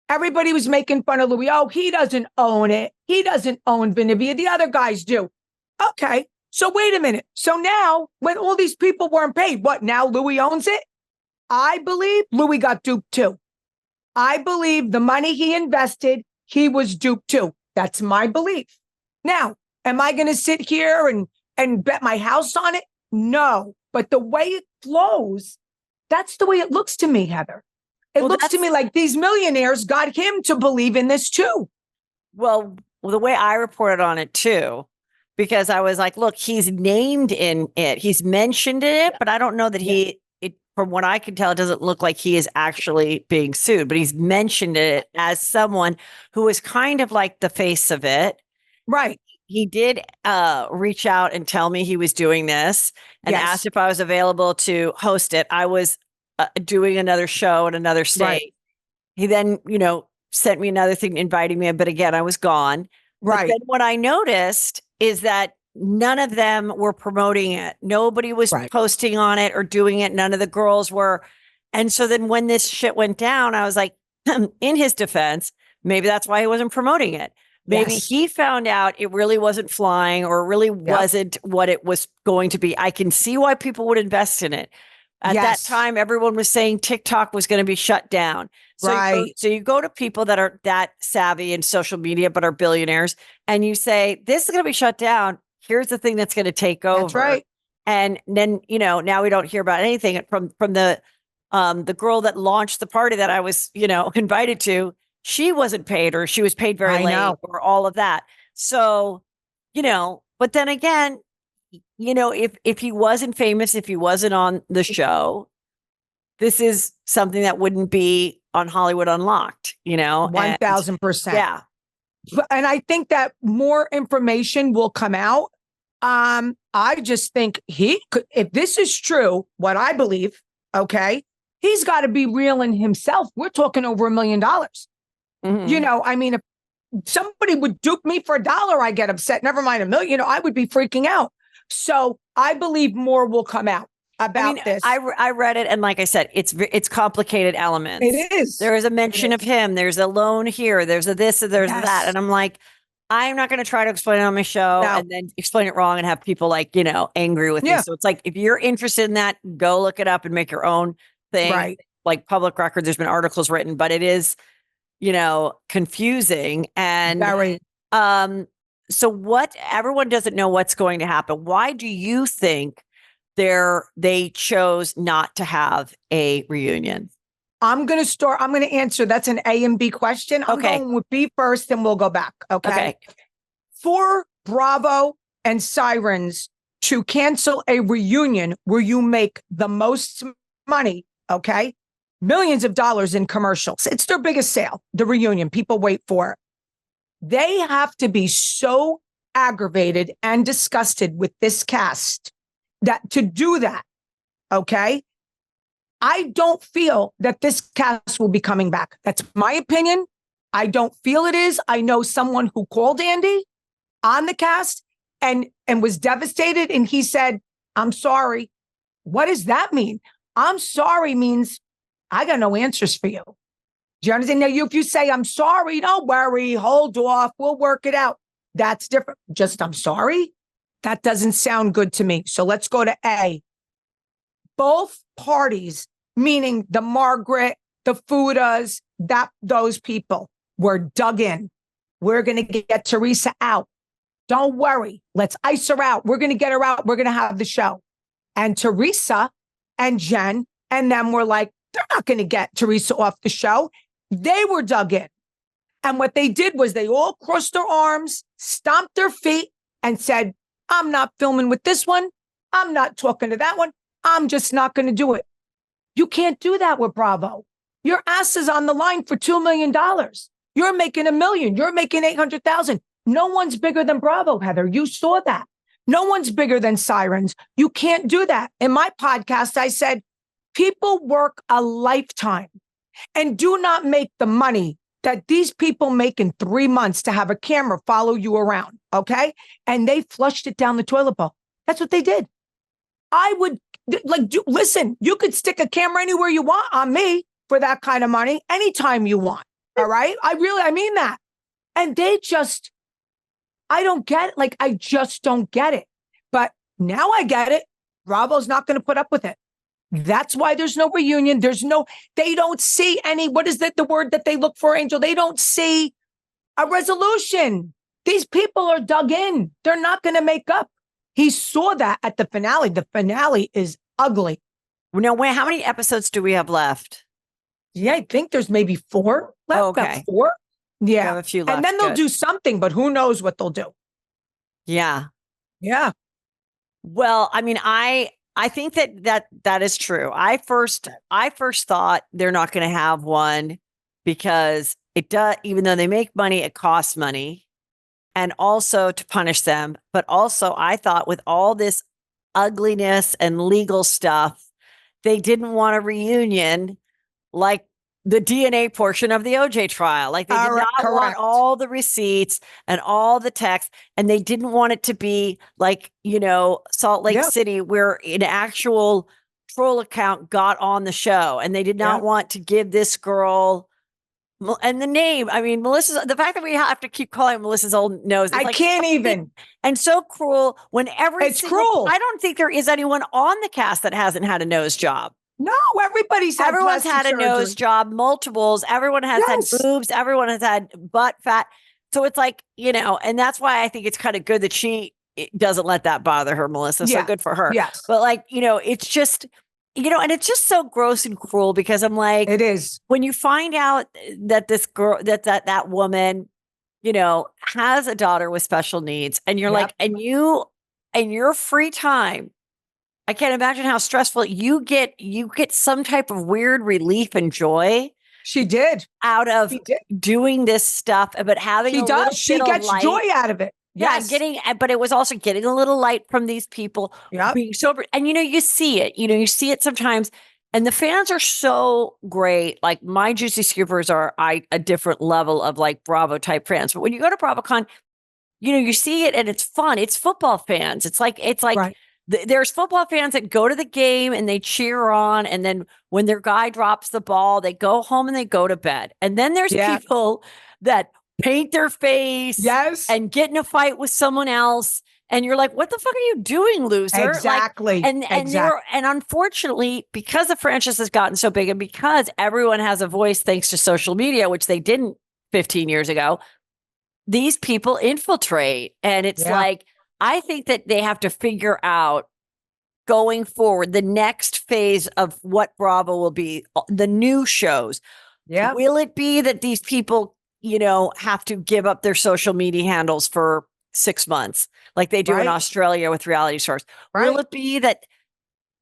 everybody was making fun of Louis. Oh, he doesn't own it. He doesn't own Benivia. The other guys do. Okay. So wait a minute. So now when all these people weren't paid, what now Louis owns it? I believe Louis got duped too. I believe the money he invested, he was duped too. That's my belief. Now, am I going to sit here and bet my house on it? No. But the way it flows, that's the way it looks to me, Heather. It looks to me like these millionaires got him to believe in this too. Well, the way I reported on it too, because I was like, look, he's named in it. He's mentioned it, but I don't know that from what I can tell, it doesn't look like he is actually being sued, but he's mentioned it as someone who is kind of like the face of it. Right. He did reach out and tell me he was doing this and asked if I was available to host it. I was doing another show in another state. Right. He then, sent me another thing inviting me, but again, I was gone. Right. But then what I noticed is that none of them were promoting it. Nobody was posting on it or doing it. None of the girls were. And so then when this shit went down, I was like, in his defense, maybe that's why he wasn't promoting it. Maybe he found out it really wasn't flying or really wasn't what it was going to be. I can see why people would invest in it. At that time, everyone was saying TikTok was going to be shut down. So, you go to people that are that savvy in social media, but are billionaires, and you say, this is going to be shut down. Here's the thing that's going to take over. That's right. And then, now we don't hear about anything from the girl that launched the party that I was, invited to. She wasn't paid, or she was paid very late, or all of that. So, but then again, if he wasn't famous, if he wasn't on the show, this is something that wouldn't be on Hollywood Unlocked, 1,000%. Yeah. And I think that more information will come out I just think he could, if this is true, what I believe, okay, he's got to be real in himself. We're talking over $1 million. You know, I mean, if somebody would dupe me for $1, I get upset. Never mind $1 million. You know, I would be freaking out. So I believe more will come out about this. I read it, and like I said, it's complicated elements. It is. There is a mention of him. There's a loan here. There's a this. There's that. And I'm like, I'm not going to try to explain it on my show and then explain it wrong and have people like, you know, angry with me. So it's like, if you're interested in that, go look it up and make your own thing. Right. Like public record, there's been articles written, but it is, you know, confusing. And very. So what, everyone doesn't know what's going to happen. Why do you think they chose not to have a reunion? I'm going to answer. That's an A and B question. I'm going with B first, and we'll go back. Okay. For Bravo and Sirens to cancel a reunion where you make the most money, okay, millions of dollars in commercials. It's their biggest sale, the reunion. People wait for it. They have to be so aggravated and disgusted with this cast that to do that, okay? I don't feel that this cast will be coming back. That's my opinion. I don't feel it is. I know someone who called Andy on the cast and was devastated. And he said, I'm sorry. What does that mean? I'm sorry means I got no answers for you. Do you understand? Now, if you say, I'm sorry, don't worry, hold off, we'll work it out. That's different. Just, I'm sorry. That doesn't sound good to me. So let's go to A. Both parties, meaning the Margaret, the Fudas, those people were dug in. We're going to get Teresa out. Don't worry. Let's ice her out. We're going to get her out. We're going to have the show. And Teresa and Jen and them were like, they're not going to get Teresa off the show. They were dug in. And what they did was they all crossed their arms, stomped their feet, and said, I'm not filming with this one. I'm not talking to that one. I'm just not going to do it. You can't do that with Bravo. Your ass is on the line for $2 million. You're making $1 million. You're making 800,000. No one's bigger than Bravo, Heather. You saw that. No one's bigger than Sirens. You can't do that. In my podcast, I said, people work a lifetime and do not make the money that these people make in 3 months to have a camera follow you around. Okay. And they flushed it down the toilet bowl. That's what they did. I would listen, you could stick a camera anywhere you want on me for that kind of money anytime you want. All right. I mean that. And they just, I don't get it. Like, I just don't get it. But now I get it. Bravo's not going to put up with it. That's why there's no reunion. They don't see any, what is the word that they look for, Angel? They don't see a resolution. These people are dug in. They're not going to make up. He saw that at the finale. The finale is ugly. Now, how many episodes do we have left? Yeah, I think there's maybe 4 left. Okay. About 4. Yeah. We have a few left. And then they'll do something, but who knows what they'll do. Yeah. Yeah. Well, I mean, I think that is true. I first thought they're not going to have one because it does, even though they make money, it costs money. And also to punish them. But also I thought with all this ugliness and legal stuff, they didn't want a reunion like the DNA portion of the OJ trial. Like they did not want all the receipts and all the text. And they didn't want it to be like, you know, Salt Lake City where an actual troll account got on the show. And they did not want to give this girl and the name. I mean, the fact that we have to keep calling Melissa's old nose. I can't even. And so cruel when it's cruel. I don't think there is anyone on the cast that hasn't had a nose job. No, everyone's had a nose job, multiples. Everyone has had boobs. Everyone has had butt fat. So it's like, you know, and that's why I think it's kind of good that she doesn't let that bother her, Melissa. So good for her. Yes. But like, you know, it's just, you know, and it's just so gross and cruel because I'm like, it is. When you find out that this girl, that woman, you know, has a daughter with special needs and you're like, and your free time, I can't imagine how stressful you get some type of weird relief and joy. She did out of doing this stuff, but having she gets joy out of it. Yes. But it was also getting a little light from these people Yep. being sober. And, you see it, you see it sometimes. And the fans are so great. Like my Juicy Scoopers are a different level of like Bravo type fans. But when you go to BravoCon, you see it and it's fun. It's football fans. It's like Right. there's football fans that go to the game and they cheer on. And then when their guy drops the ball, they go home and they go to bed. And then there's Yeah. people that paint their face Yes. and get in a fight with someone else. And you're like, what the fuck are you doing, loser? Exactly. And unfortunately, because the franchise has gotten so big and because everyone has a voice thanks to social media, which they didn't 15 years ago, these people infiltrate. And it's like, I think that they have to figure out going forward the next phase of what Bravo will be, the new shows. Yeah. Will it be that these people, have to give up their social media handles for 6 months like they do in Australia with reality stars? Right. Will it be that,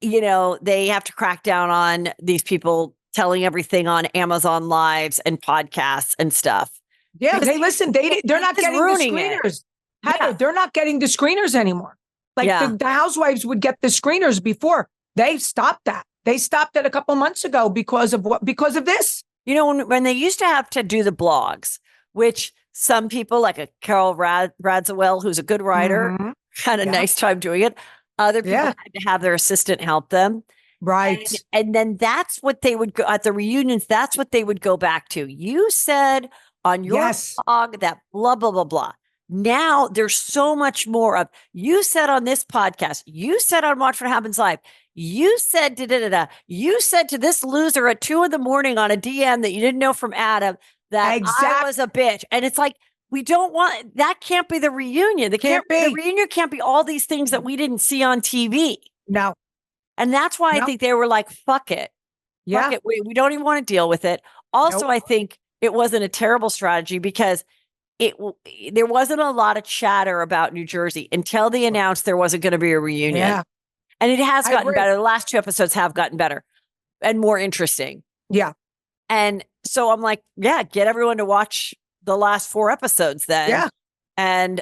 they have to crack down on these people telling everything on Amazon Lives and podcasts and stuff? Yeah. Because Hey, listen, they're not getting the screeners. Heather, they're not getting the screeners anymore. Like the Housewives would get the screeners before. They stopped that. They stopped it a couple months ago because of what? Because of this. When they used to have to do the blogs, which some people like a Carol Radzewell, who's a good writer, had a nice time doing it. Other people had to have their assistant help them. Right. And then that's what they would go at the reunions. That's what they would go back to. You said on your blog that blah, blah, blah, blah. Now there's so much more of you said on this podcast, you said on Watch What Happens Live, you said you said to this loser at 2 a.m. on a DM that you didn't know from Adam that I was a bitch. And it's like, we don't want that. Can't be the reunion. The reunion can't be all these things that we didn't see on TV. No. And that's why I think they were like, fuck it. Fuck it. We don't even want to deal with it. Also, I think it wasn't a terrible strategy because there wasn't a lot of chatter about New Jersey until they announced there wasn't going to be a reunion. Yeah. And it has gotten better. The last 2 episodes have gotten better and more interesting. Yeah. And so I'm like, get everyone to watch the last 4 episodes then. Yeah. And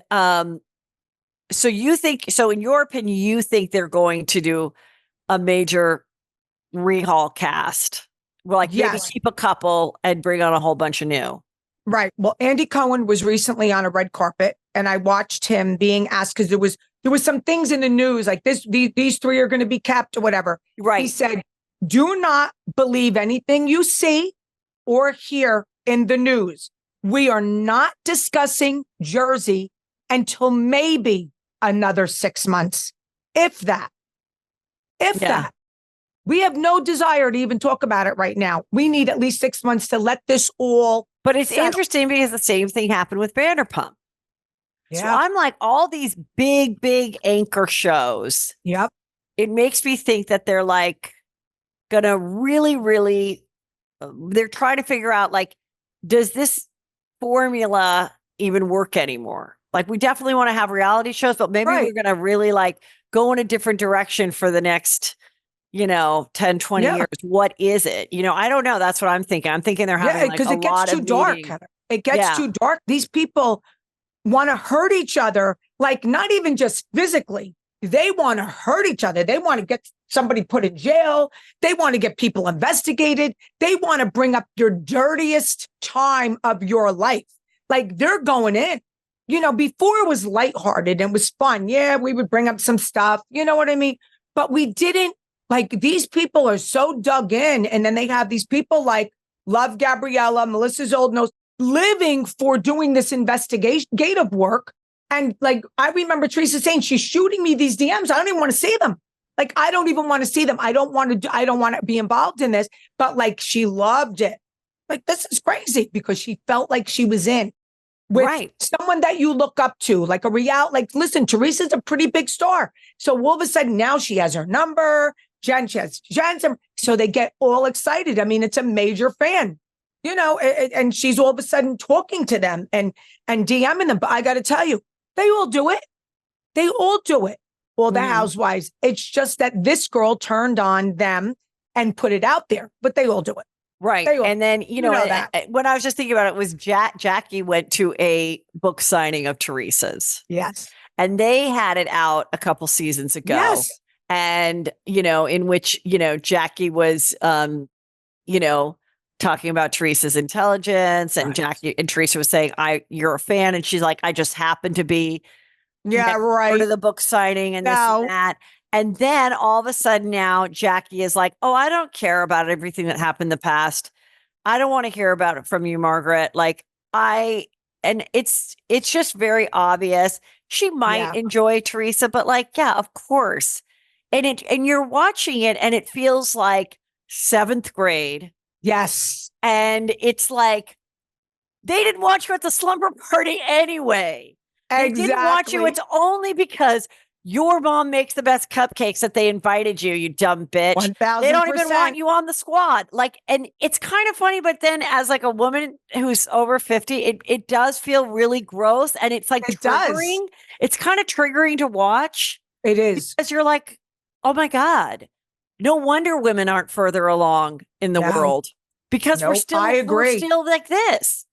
so in your opinion, you think they're going to do a major rehaul cast? Well, like maybe keep a couple and bring on a whole bunch of new. Right. Well, Andy Cohen was recently on a red carpet and I watched him being asked because there was some things in the news like these 3 are going to be kept or whatever. Right. He said, do not believe anything you see or hear in the news. We are not discussing Jersey until maybe another 6 months. If that. We have no desire to even talk about it right now. We need at least 6 months to let this all. But it's interesting because the same thing happened with Vanderpump. Yeah. So I'm like, all these big anchor shows. Yep. It makes me think that they're like going to really, they're trying to figure out like, does this formula even work anymore? Like we definitely want to have reality shows, but maybe we're going to really like go in a different direction for the next 10, 20 years. What is it? I don't know. That's what I'm thinking. I'm thinking they're having like a lot of too dark. It gets too dark. These people want to hurt each other, like not even just physically. They want to hurt each other. They want to get somebody put in jail. They want to get people investigated. They want to bring up your dirtiest time of your life. Like they're going in. Before it was lighthearted and it was fun. Yeah, we would bring up some stuff. You know what I mean? But we didn't. Like these people are so dug in. And then they have these people like Love Gabriella, Melissa Zoldnos, living for doing this investigative work. And like, I remember Teresa saying, she's shooting me these DMs. I don't even want to see them. Like, I don't even want to see them. I don't want to be involved in this, but like, she loved it. Like, this is crazy because she felt like she was in with someone that you look up to, like listen, Teresa's a pretty big star. So all of a sudden now she has her number. Jen's, so they get all excited. I mean, it's a major fan, and she's all of a sudden talking to them and DMing them. But I got to tell you, they all do it. They all do it. All the housewives. It's just that this girl turned on them and put it out there, but they all do it. Right. They all- And then, you know that. when I was just thinking about it, was Jackie went to a book signing of Teresa's, Yes. and they had it out a couple seasons ago. Yes. And, in which, Jackie was, talking about Teresa's intelligence, and Right. Jackie and Teresa was saying, you're a fan. And she's like, I just happened to be Yeah, right. to the book signing and this No. and that. And then all of a sudden now Jackie is like, oh, I don't care about everything that happened in the past. I don't want to hear about it from you, Margaret. And it's just very obvious. She might enjoy Teresa, but yeah, of course. And you're watching it and it feels like 7th grade. Yes. And it's like, they didn't want you at the slumber party anyway. They didn't want you. It's only because your mom makes the best cupcakes that they invited you, you dumb bitch. 1000%. They don't even want you on the squad. And it's kind of funny, but then as a woman who's over 50, it does feel really gross. And it's It triggering. does. It's kind of triggering to watch. It is. Because you're like, oh my God, no wonder women aren't further along in the world. Because we're still like this.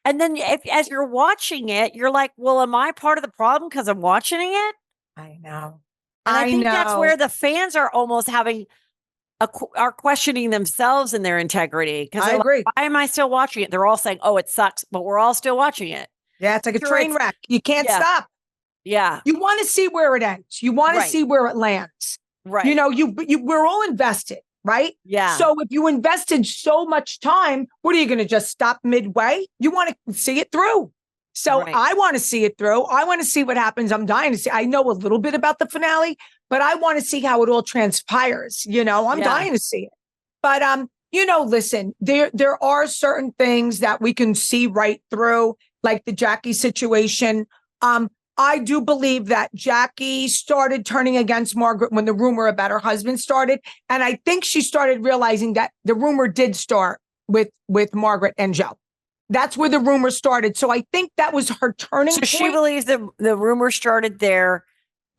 And then as you're watching it, you're like, well, am I part of the problem because I'm watching it? I know. And I think that's where the fans are almost are questioning themselves and their integrity. Because I agree. Why am I still watching it? They're all saying, oh, it sucks, but we're all still watching it. Yeah, it's like a train wreck. You can't stop. Yeah. You want to see where it ends. You want to see where it lands. Right. We're all invested. Right? Yeah. So if you invested so much time, what are you going to just stop midway? You want to see it through. So I want to see it through. I want to see what happens. I'm dying to see. I know a little bit about the finale, but I want to see how it all transpires. I'm dying to see it. But listen, there are certain things that we can see right through, like the Jackie situation. I do believe that Jackie started turning against Margaret when the rumor about her husband started. And I think she started realizing that the rumor did start with Margaret and Joe. That's where the rumor started. So I think that was her turning point. So she believes the rumor started there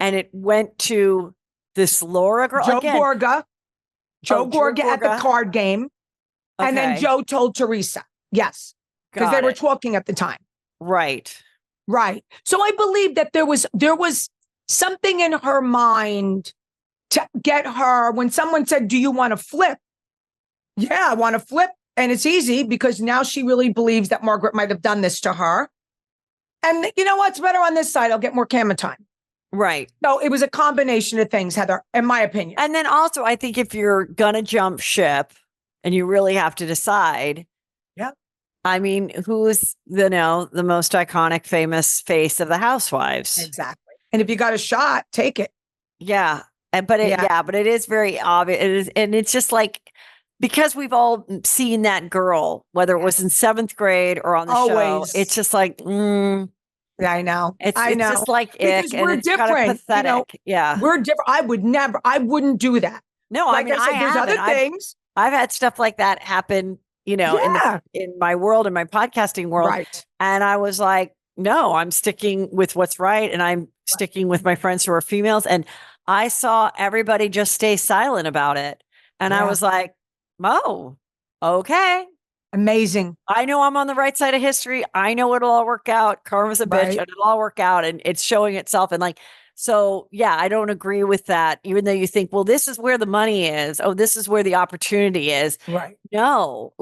and it went to this Laura girl. Joe Gorga. Joe Gorga at the card game. Okay. And then Joe told Teresa. Yes. Because they were talking at the time. Right. Right. So I believe that there was something in her mind to get her when someone said, do you want to flip? Yeah, I want to flip. And it's easy because now she really believes that Margaret might have done this to her. And you know what's better on this side? I'll get more camera time. Right. So it was a combination of things, Heather, in my opinion. And then also, I think if you're going to jump ship and you really have to decide. Yeah. I mean, who's the most iconic, famous face of the Housewives? Exactly. And if you got a shot, take it. Yeah. But it is very obvious. It is, and it's just because we've all seen that girl, whether it was in 7th grade or on the show, it's just yeah, I know. It's just because we're different. Kind of pathetic. We're different. I wouldn't do that. No, I mean, there's other things. I've had stuff like that happen. In my world, in my podcasting world. Right. And I was like, no, I'm sticking with what's right. And I'm sticking with my friends who are females. And I saw everybody just stay silent about it. And I was like, oh, okay. Amazing. I know I'm on the right side of history. I know it'll all work out. Karma's a bitch and it'll all work out. And it's showing itself. And so, yeah, I don't agree with that. Even though you think, well, this is where the money is. Oh, this is where the opportunity is. Right. No,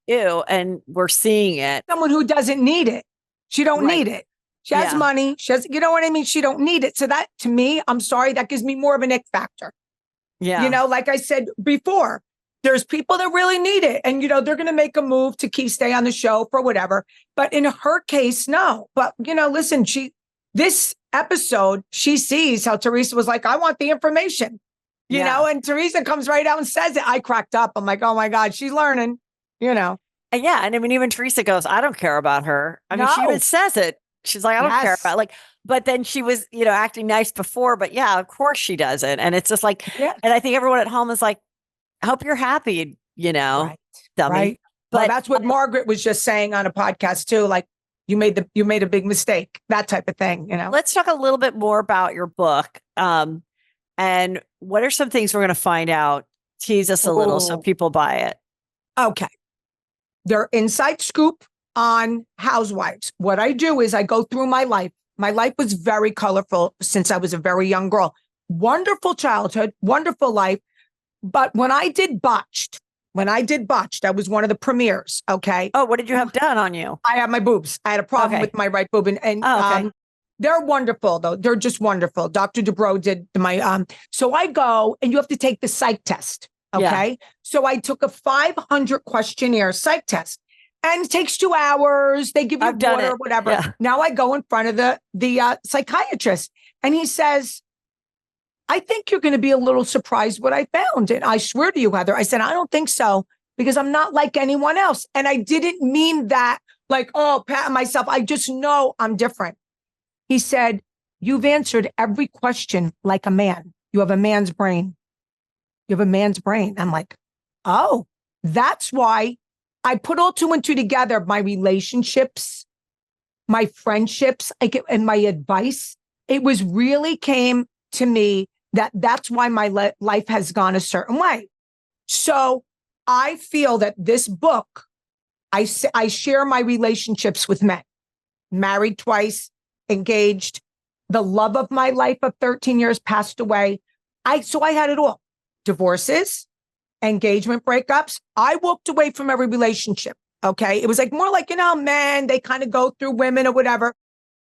ew. And we're seeing it. Someone who doesn't need it. She don't need it. She has money. She has, you know what I mean? She don't need it. So that, to me, I'm sorry, that gives me more of an ick factor. Yeah. Like I said before, there's people that really need it. And, they're going to make a move to stay on the show for whatever. But in her case, no. But, listen, this episode, she sees how Teresa was like, I want the information, you know, and Teresa comes right out and says it. I cracked up. I'm like, oh my God, she's learning, And yeah. And I mean, even Teresa goes, I don't care about her. I mean, she even says it. She's like, I don't care about but then she was, acting nice before, but yeah, of course she doesn't. And it's just and I think everyone at home is like, I hope you're happy, dummy. Right. But that's what Margaret was just saying on a podcast too. Like, you made a big mistake, that type of thing, Let's talk a little bit more about your book. And what are some things we're going to find out? Tease us a little so people buy it. Okay. Their inside scoop on Housewives. What I do is I go through my life. My life was very colorful since I was a very young girl. Wonderful childhood, wonderful life. But when I did Botched, that was one of the premieres. Okay. Oh, what did you have done on you? I had my boobs. I had a problem with my right boob. And they're wonderful, though. They're just wonderful. Dr. Dubrow did my, so I go and you have to take the psych test. Okay. Yeah. So I took a 500 questionnaire psych test and it takes 2 hours. They give you water or whatever. Yeah. Now I go in front of the psychiatrist and he says, I think you're going to be a little surprised what I found. And I swear to you, Heather, I said, I don't think so because I'm not like anyone else. And I didn't mean that like, oh, pat myself. I just know I'm different. He said, you've answered every question like a man. You have a man's brain. You have a man's brain. I'm like, oh, that's why I put all 2 and 2 together. My relationships, my friendships, and my advice. It was really came to me that's why my life has gone a certain way. So I feel that this book, I share my relationships with men, married twice, engaged, the love of my life of 13 years passed away. So I had it all. Divorces, engagement breakups. I walked away from every relationship. Okay. It was like more like, men, they kind of go through women or whatever.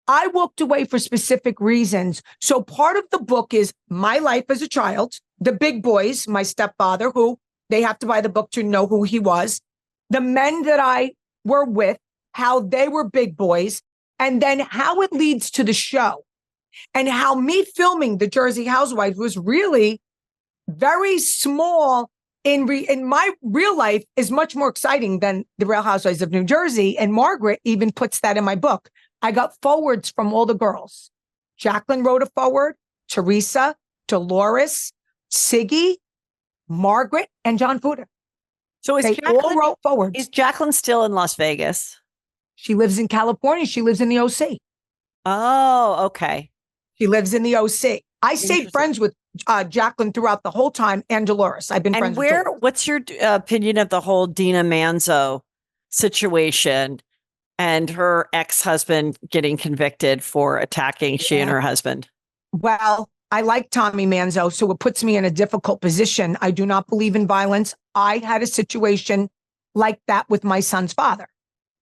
I walked away for specific reasons. So part of the book is my life as a child, the big boys, my stepfather, who they have to buy the book to know who he was, the men that I were with, how they were big boys, and then how it leads to the show and how me filming the Jersey Housewives was really very small in my real life is much more exciting than the Real Housewives of New Jersey. And Margaret even puts that in my book. I got forwards from all the girls. Jacqueline wrote a forward, Teresa, Dolores, Siggy, Margaret, and John Fuda. So they all wrote forwards. Is Jacqueline still in Las Vegas? She lives in California. She lives in the OC. Oh, okay. She lives in the OC. I stayed friends with Jacqueline throughout the whole time and Dolores. I've been friends with her. What's your opinion of the whole Dina Manzo situation and her ex-husband getting convicted for attacking she and her husband? Well, I like Tommy Manzo, so it puts me in a difficult position. I do not believe in violence. I had a situation like that with my son's father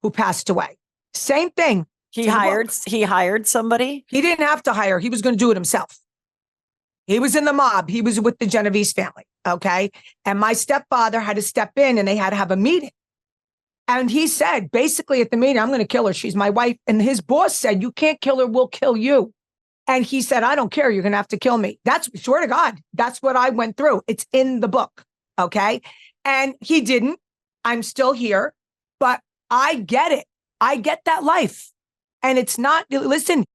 who passed away. Same thing. He hired somebody? He didn't have to hire. He was going to do it himself. He was in the mob. He was with the Genovese family. Okay. And my stepfather had to step in and they had to have a meeting. And he said, basically at the meeting, I'm going to kill her. She's my wife. And his boss said, you can't kill her. We'll kill you. And he said, I don't care. You're going to have to kill me. Swear to God, that's what I went through. It's in the book. Okay. And he didn't. I'm still here, but I get it. I get that life. And it's not, listen,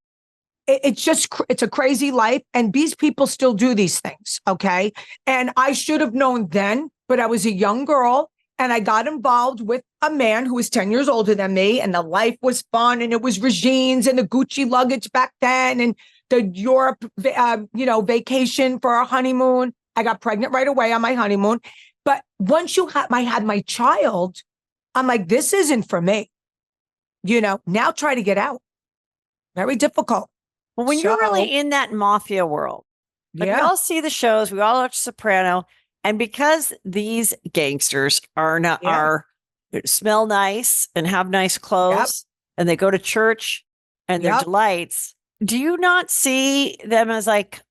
it's a crazy life. And these people still do these things. Okay. And I should have known then, but I was a young girl and I got involved with a man who was 10 years older than me. And the life was fun. And it was regimes and the Gucci luggage back then. And the Europe, vacation for our honeymoon. I got pregnant right away on my honeymoon. But once I had my child, I'm like, this isn't for me. Now try to get out. Very difficult. Well, when you're really in that mafia world, we all see the shows, we all watch Soprano, and because these gangsters are smell nice and have nice clothes, and they go to church and they're delights, do you not see them as like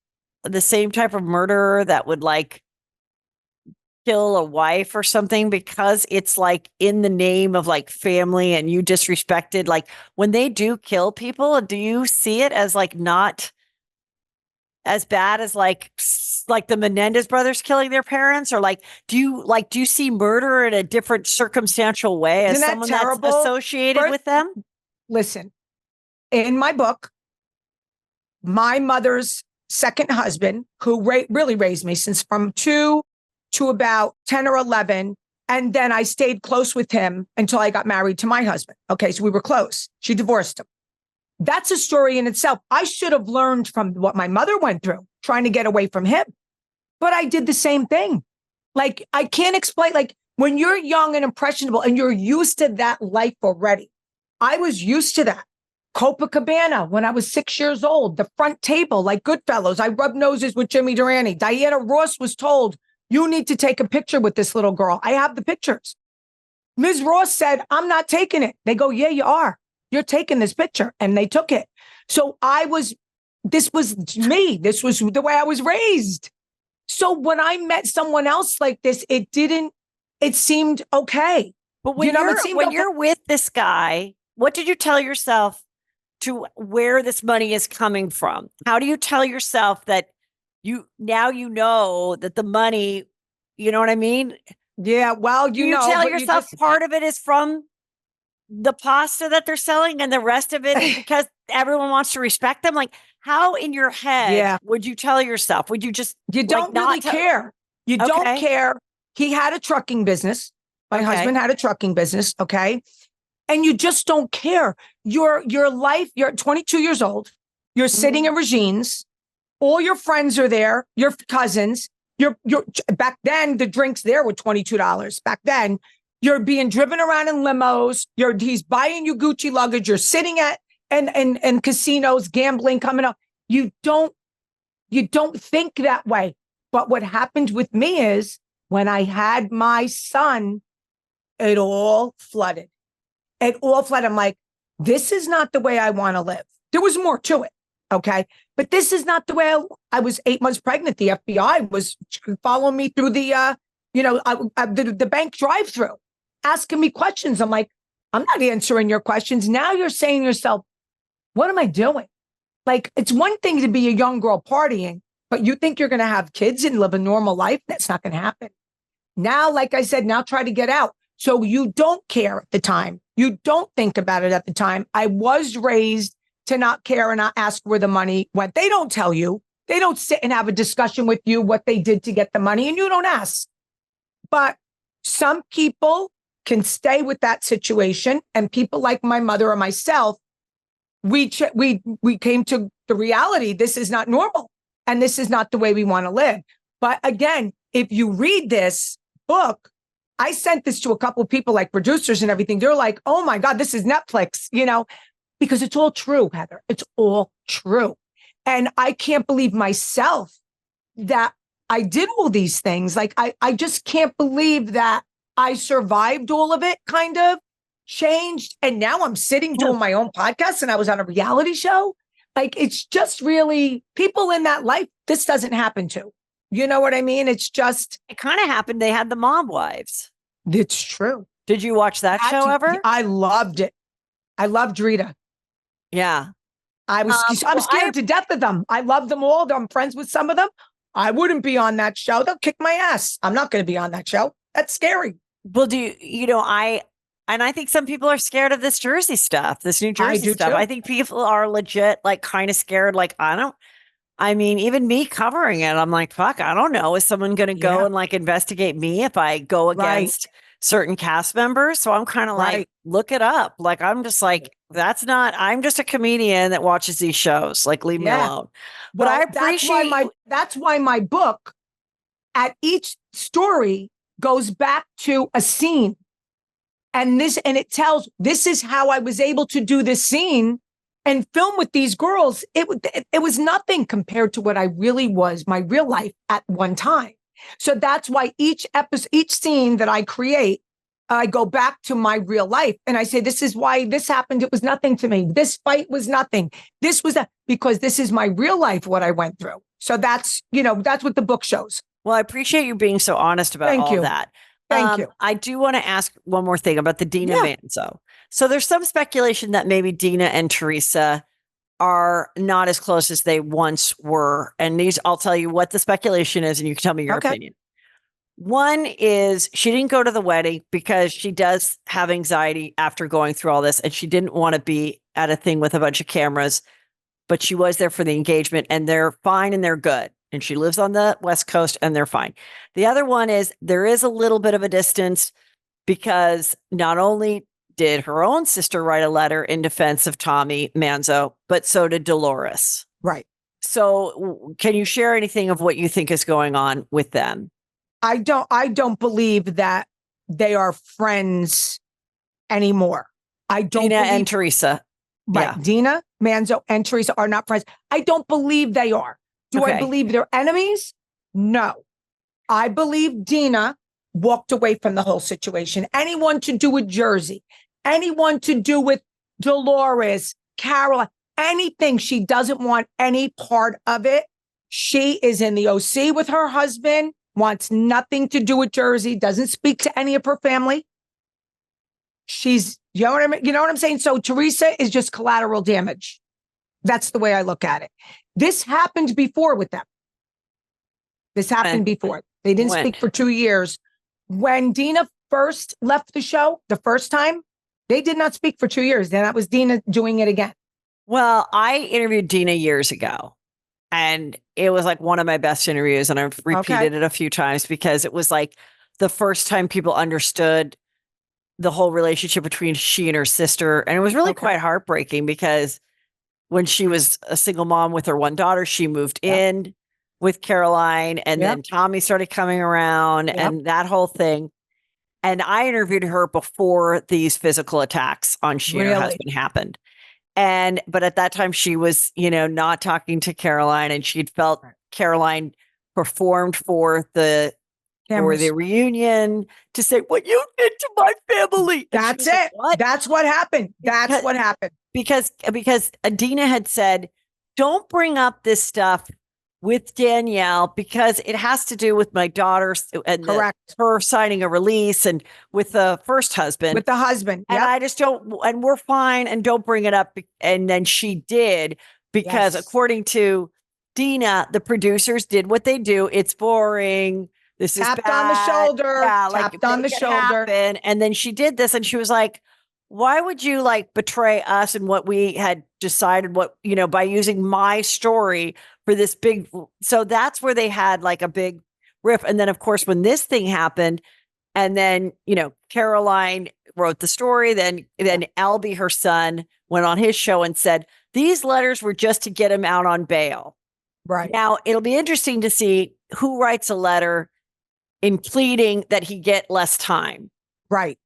the same type of murderer that would like kill a wife or something because it's like in the name of like family and you disrespected? Like when they do kill people, do you see it as like not as bad as like the Menendez brothers killing their parents? Or do you see murder in a different circumstantial way as someone that's associated with them? Listen, in my book, my mother's second husband, who really raised me since from 2 to about 10 or 11. And then I stayed close with him until I got married to my husband. Okay, so we were close. She divorced him. That's a story in itself. I should have learned from what my mother went through, trying to get away from him. But I did the same thing. Like, I can't explain, like, when you're young and impressionable and you're used to that life already. I was used to that. Copacabana, when I was 6 years old, the front table, like Goodfellas, I rubbed noses with Jimmy Durante. Diana Ross was told, you need to take a picture with this little girl. I have the pictures. Ms. Ross said, I'm not taking it. They go, yeah, you are. You're taking this picture. And they took it. So this was me. This was the way I was raised. So when I met someone else like this, it seemed okay. But when you're with this guy, what did you tell yourself to where this money is coming from? How do you tell yourself that you know that the money, you know what I mean? Yeah, well, you tell yourself part of it is from the pasta that they're selling and the rest of it is because everyone wants to respect them. Like, how in your head would you tell yourself? Would you just don't really care? You don't care. He had a trucking business. My husband had a trucking business. Okay. And you just don't care. Your life, you're 22 years old. You're sitting in Regine's. All your friends are there. Your cousins. You're back then, the drinks there were $22. Back then, you're being driven around in limos. He's buying you Gucci luggage. You're sitting at and casinos, gambling, coming up. You don't think that way. But what happened with me is when I had my son, it all flooded. I'm like, this is not the way I want to live. There was more to it. Okay. But this is not the way I was 8 months pregnant. The FBI was following me through the, the bank drive-through, asking me questions. I'm like, I'm not answering your questions. Now you're saying to yourself, what am I doing? Like, it's one thing to be a young girl partying, but you think you're going to have kids and live a normal life? That's not going to happen. Now, like I said, now try to get out. So you don't care at the time. You don't think about it at the time. I was raised to not care and not ask where the money went. They don't tell you. They don't sit and have a discussion with you what they did to get the money, and you don't ask. But some people can stay with that situation, and people like my mother or myself, we came to the reality, this is not normal, and this is not the way we want to live. But again, if you read this book, I sent this to a couple of people like producers and everything. They're like, oh my God, this is Netflix, because it's all true, Heather. It's all true. And I can't believe myself that I did all these things. Like, I just can't believe that I survived all of it, kind of changed. And now I'm sitting doing my own podcast and I was on a reality show. Like, it's just really people in that life, this doesn't happen to. You know what I mean? It's just. It kind of happened. They had the Mob Wives. It's true. Did you watch that show ever? I loved it. I loved Rita. Yeah. I'm scared to death of them. I love them all. I'm friends with some of them. I wouldn't be on that show. They'll kick my ass. I'm not going to be on that show. That's scary. Well, I think some people are scared of this Jersey stuff, this New Jersey stuff. Too. I think people are legit, like, kind of scared. Like, even me covering it, I'm like, fuck, I don't know. Is someone going to go and like investigate me if I go against certain cast members? So I'm kind of like, look it up. Like, I'm just like, I'm just a comedian that watches these shows. Like, leave me alone. But I appreciate that's why my book at each story goes back to a scene. And it tells, this is how I was able to do this scene and film with these girls. It was nothing compared to what I really was, my real life at one time. So that's why each scene that I create, I go back to my real life and I say, this is why this happened. It was nothing to me. This fight was nothing. This was because this is my real life, what I went through. So that's what the book shows. Well, I appreciate you being so honest about all that. Thank you. I do want to ask one more thing about the Dina Manzo. So there's some speculation that maybe Dina and Teresa are not as close as they once were. And I'll tell you what the speculation is and you can tell me your opinion. One is she didn't go to the wedding because she does have anxiety after going through all this. And she didn't want to be at a thing with a bunch of cameras, but she was there for the engagement and they're fine and they're good. And she lives on the West Coast and they're fine. The other one is there is a little bit of a distance because not only did her own sister write a letter in defense of Tommy Manzo, but so did Dolores. Right. So can you share anything of what you think is going on with them? I don't believe that they are friends anymore. I don't Dina believe and Teresa. Right. Yeah. Dina, Manzo, and Teresa are not friends. I don't believe they are. Do I Okay. believe they're enemies? No. I believe Dina walked away from the whole situation. Anyone to do with Jersey, anyone to do with Dolores, Carol, anything. She doesn't want any part of it. She is in the OC with her husband, wants nothing to do with Jersey, doesn't speak to any of her family. You know what I mean? You know what I'm saying? So Teresa is just collateral damage. That's the way I look at it. This happened before with them. This happened before. They didn't speak for 2 years. When Dina first left the show, the first time, they did not speak for 2 years. Then that was Dina doing it again. Well, I interviewed Dina years ago, and it was like one of my best interviews. And I've repeated it a few times because it was like the first time people understood the whole relationship between she and her sister. And it was really quite heartbreaking because when she was a single mom with her one daughter, she moved in with Caroline, and then Tommy started coming around and that whole thing. And I interviewed her before these physical attacks on she and her husband happened. But at that time she was, not talking to Caroline, and she'd felt Caroline performed for the reunion to say what you did to my family. That's it. Like, that's what happened. That's what happened. Because Dina had said, don't bring up this stuff with Danielle because it has to do with my daughter and her signing a release and with the first husband. With the husband. And I just don't, and we're fine, and don't bring it up. And then she did, because according to Dina, the producers did what they do. It's boring. This is tapped on the shoulder. Yeah, tapped on the shoulder. Happen. And then she did this, and she was like, why would you betray us and what we had decided, by using my story for this big. So that's where they had a big riff. And then of course, when this thing happened, and then, Caroline wrote the story, then Albie, her son, went on his show and said, these letters were just to get him out on bail. Right. Now it'll be interesting to see who writes a letter in pleading that he get less time. Right.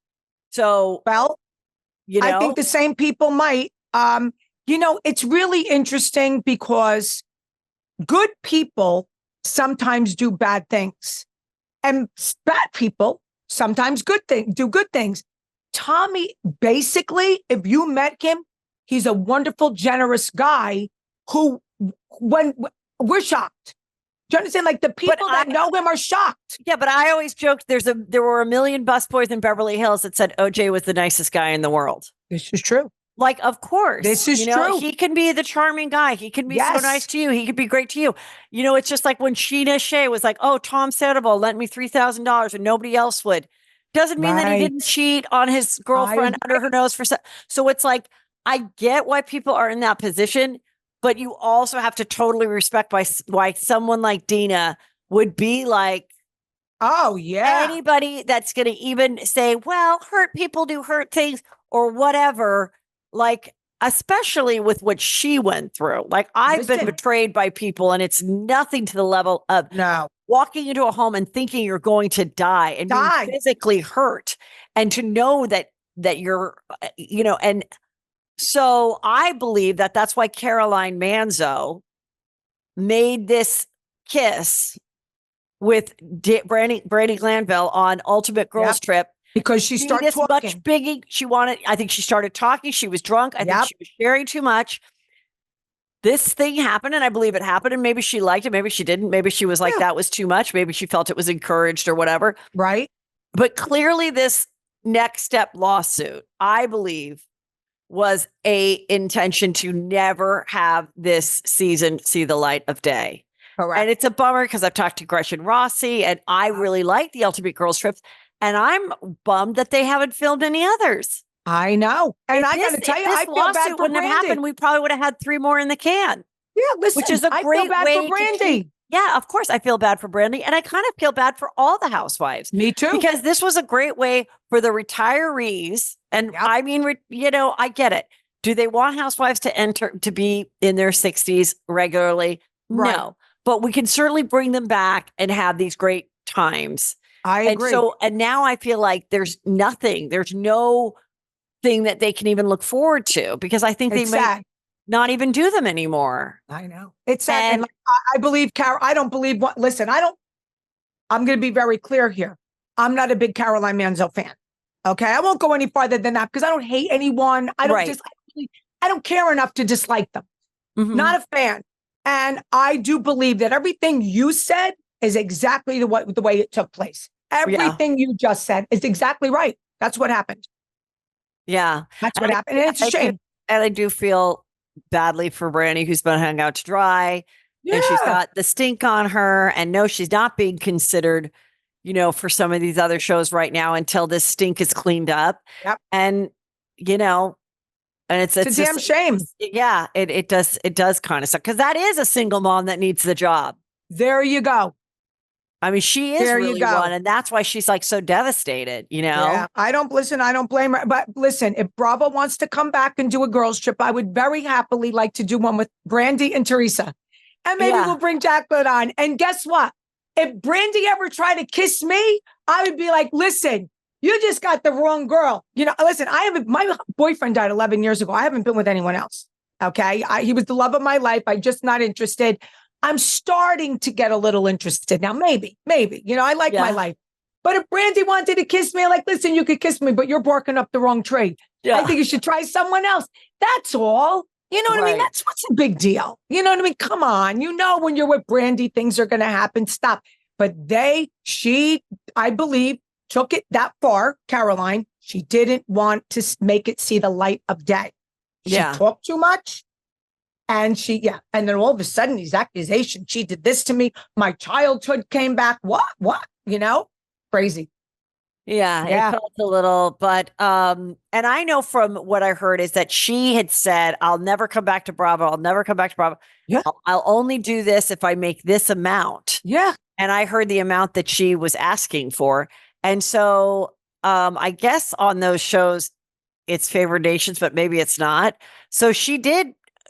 So, I think the same people might. It's really interesting because good people sometimes do bad things, and bad people sometimes do good things. Tommy, basically, if you met him, he's a wonderful, generous guy who, when we're shocked. Do you understand? The people that know him are shocked. Yeah, but I always joked there were a million busboys in Beverly Hills that said OJ was the nicest guy in the world. This is true. Of course. This is true. He can be the charming guy. He can be so nice to you. He could be great to you. It's just like when Sheena Shea was like, oh, Tom Sandoval lent me $3,000 and nobody else would. Doesn't mean that he didn't cheat on his girlfriend under her nose so it's like, I get why people are in that position, but you also have to totally respect why someone like Dina would be like, oh, yeah. Anybody that's going to even say, well, hurt people do hurt things or whatever, especially with what she went through. I've been betrayed by people, and it's nothing to the level of walking into a home and thinking you're going to die and being physically hurt, and to know that you're, and so I believe that that's why Caroline Manzo made this kiss with Brandy Glanville on Ultimate Girls Trip, because she started talking. Much biggie. I think she started talking. She was drunk. I think she was sharing too much. This thing happened, and I believe it happened, and maybe she liked it. Maybe she didn't. Maybe she was like, that was too much. Maybe she felt it was encouraged or whatever. Right. But clearly this next step lawsuit, I believe, was a intention to never have this season see the light of day. Correct. And it's a bummer because I've talked to Gretchen Rossi, and I really like the Ultimate Girls Trips, and I'm bummed that they haven't filmed any others. I know. And I got to tell you, I feel bad for wouldn't Brandy. have happened, we probably would have had 3 more in the can. Yeah, listen, which is a great I feel bad way for Brandy. Yeah, of course I feel bad for Brandy, and I kind of feel bad for all the housewives. Me too. Because this was a great way for the retirees, and I mean, I get it. Do they want housewives to be in their 60s regularly? Right. No. But we can certainly bring them back and have these great times. I agree. And now I feel like there's nothing. There's no thing that they can even look forward to because I think it's they sad. might not even do them anymore. I know. It's sad. And like, I believe I don't believe what, listen, I'm going to be very clear here. I'm not a big Caroline Manzo fan. Okay. I won't go any farther than that because I don't hate anyone. I don't care enough to dislike them. Not a fan. And I do believe that everything you said is exactly the way it took place. Everything you just said is exactly right. That's what happened. Yeah. That's what happened. And it's a shame. And I do feel badly for Brandy, who's been hung out to dry. Yeah. And she's got the stink on her. And no, she's not being considered, for some of these other shows right now until this stink is cleaned up. Yep. And, and it's a damn shame. Yeah, it does kind of suck because that is a single mom that needs the job. There you go. I mean, she is really one, and that's why she's like so devastated, Yeah, I don't blame her. But listen, if Bravo wants to come back and do a girls trip, I would very happily like to do one with Brandy and Teresa. And maybe we'll bring Jacqueline on. And guess what? If Brandy ever tried to kiss me, I would be like, listen, you just got the wrong girl. Listen, my boyfriend died 11 years ago. I haven't been with anyone else. Okay. He was the love of my life. I'm just not interested. I'm starting to get a little interested now. Maybe, I like my life. But if Brandy wanted to kiss me, I'm like, listen, you could kiss me, but you're barking up the wrong tree. Yeah. I think you should try someone else. That's all. You know what I mean? That's what's a big deal. You know what I mean? Come on. When you're with Brandy, things are going to happen. Stop. But I believe, took it that far, Caroline. She didn't want to make it see the light of day. She talked too much. And and then all of a sudden, these accusations, she did this to me. My childhood came back. What? Crazy. Yeah, it felt a little, but, and I know from what I heard is that she had said, I'll never come back to Bravo. I'll never come back to Bravo. Yeah. I'll only do this if I make this amount. Yeah. And I heard the amount that she was asking for. And so, I guess on those shows, it's favored nations, but maybe it's not. So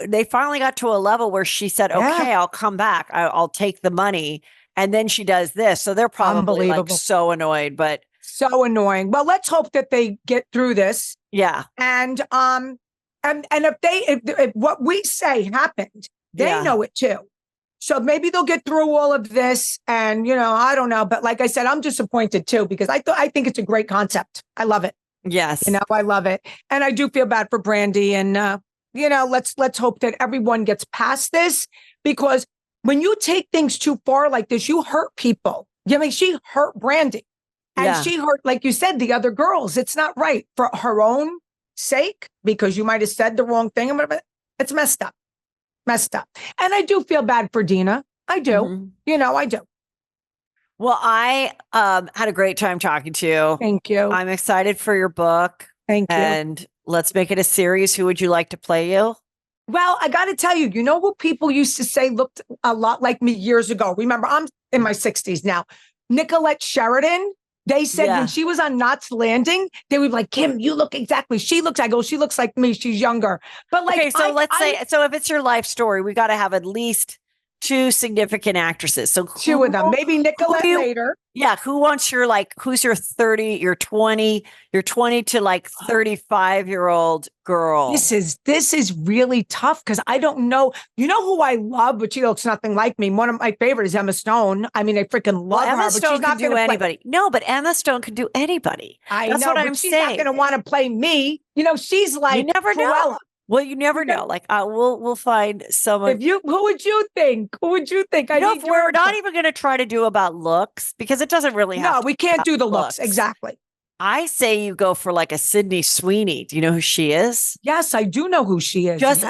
they finally got to a level where she said, okay, I'll come back. I'll take the money. And then she does this. So they're probably like so annoyed, but so annoying. Well, let's hope that they get through this. Yeah. And if what we say happened, they know it too. So maybe they'll get through all of this. And, I don't know. But like I said, I'm disappointed too, because I think it's a great concept. I love it. Yes. I love it. And I do feel bad for Brandy. And, let's hope that everyone gets past this, because when you take things too far like this, you hurt people. She hurt Brandy. And she hurt, like you said, the other girls. It's not right for her own sake, because you might have said the wrong thing. It's messed up. And I do feel bad for Dina. I do. I do. Well, I had a great time talking to you. Thank you. I'm excited for your book. Thank you. And let's make it a series. Who would you like to play you? Well, I got to tell you, who people used to say looked a lot like me years ago? Remember, I'm in my 60s now. Nicolette Sheridan. They said when she was on Knots Landing, they would be like, Kim, you look exactly. She looks like me. She's younger. But okay, so let's say, if it's your life story, we got to have at least 2 significant actresses. So 2 of them, maybe Nicolette later. Yeah. Who wants who's your 30, your 20 to like 35-year-old girl? This is really tough because I don't know. You know who I love, but she looks nothing like me. One of my favorites is Emma Stone. I mean, I freaking love her. Emma Stone can do anybody. No, but Emma Stone can do anybody. That's what I'm she's saying. She's not going to want to play me. She's like, you never know. Well, you never know. Like, we'll find someone. Who would you think? We're not even going to try to do about looks, because it doesn't really have. No, we can't do the looks. Exactly. I say you go for like a Sydney Sweeney. Do you know who she is? Yes, I do know who she is. Just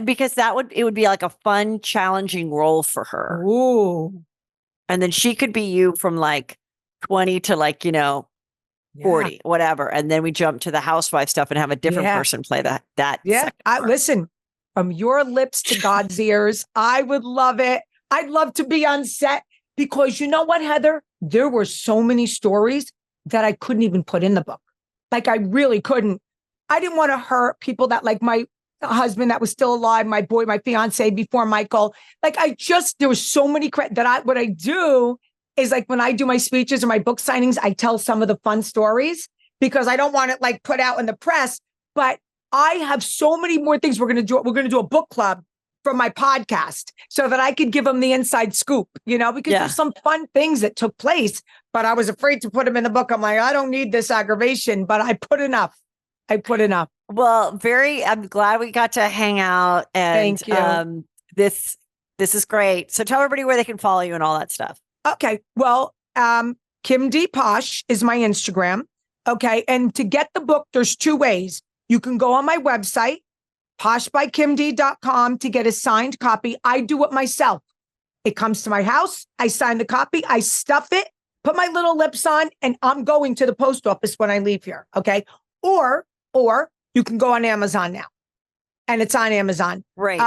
because it would be like a fun, challenging role for her. Ooh. And then she could be you from like 20 to like, 40, whatever. And then we jump to the housewife stuff and have a different person play that. Yeah. Listen, from your lips to God's ears, I would love it. I'd love to be on set, because you know what, Heather? There were so many stories that I couldn't even put in the book. Like, I really couldn't. I didn't want to hurt people that, like my husband that was still alive, my fiance before Michael. Like, there was so many what I do is like when I do my speeches or my book signings, I tell some of the fun stories because I don't want it like put out in the press. But I have so many more things we're going to do. We're going to do a book club for my podcast so that I could give them the inside scoop, because there's some fun things that took place, but I was afraid to put them in the book. I'm like, I don't need this aggravation, but I put enough. Well, I'm glad we got to hang out, and Thank you. This is great. So tell everybody where they can follow you and all that stuff. Okay. Well, Kim D Posh is my Instagram. Okay. And to get the book, there's two ways. You can go on my website, poshbykimd.com, to get a signed copy. I do it myself. It comes to my house. I sign the copy. I stuff it, put my little lips on, and I'm going to the post office when I leave here. Okay. Or you can go on Amazon now, and it's on Amazon. Right.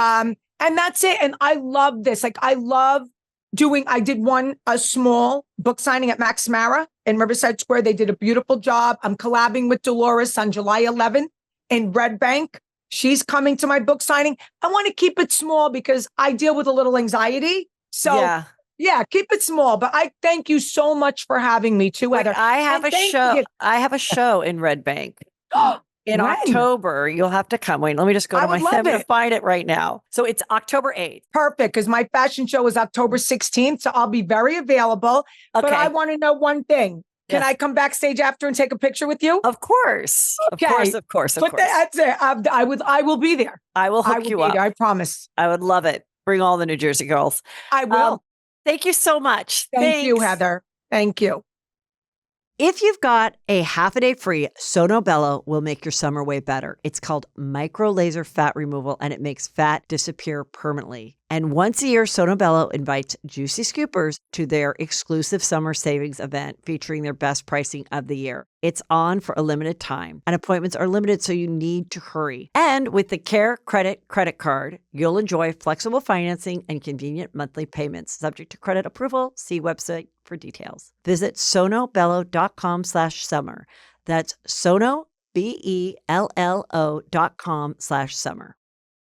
And that's it. And I love this. Like, I did a small book signing at Max Mara in Riverside Square. They did a beautiful job. I'm collabing with Dolores on July 11th in Red Bank. She's coming to my book signing. I want to keep it small because I deal with a little anxiety. So yeah, keep it small. But I thank you so much for having me too, Heather. I have a show in Red Bank. In October, you'll have to come. Wait, let me just go to I'm going to find it right now. So it's October 8th. Perfect, because my fashion show is October 16th, so I'll be very available. Okay. But I want to know one thing. Can I come backstage after and take a picture with you? Of course. Okay. Of course. That's it. I will be there. I will hook you up. I promise. I would love it. Bring all the New Jersey girls. I will. Thank you so much. Thank you, Heather. Thank you. If you've got a half a day free, Sono Bello will make your summer way better. It's called micro laser fat removal, and it makes fat disappear permanently. And once a year, Sono Bello invites Juicy Scoopers to their exclusive summer savings event featuring their best pricing of the year. It's on for a limited time, and appointments are limited, so you need to hurry. And with the Care credit card, you'll enjoy flexible financing and convenient monthly payments. Subject to credit approval, see website for details. Visit sonobello.com/summer. That's sonobello.com/summer.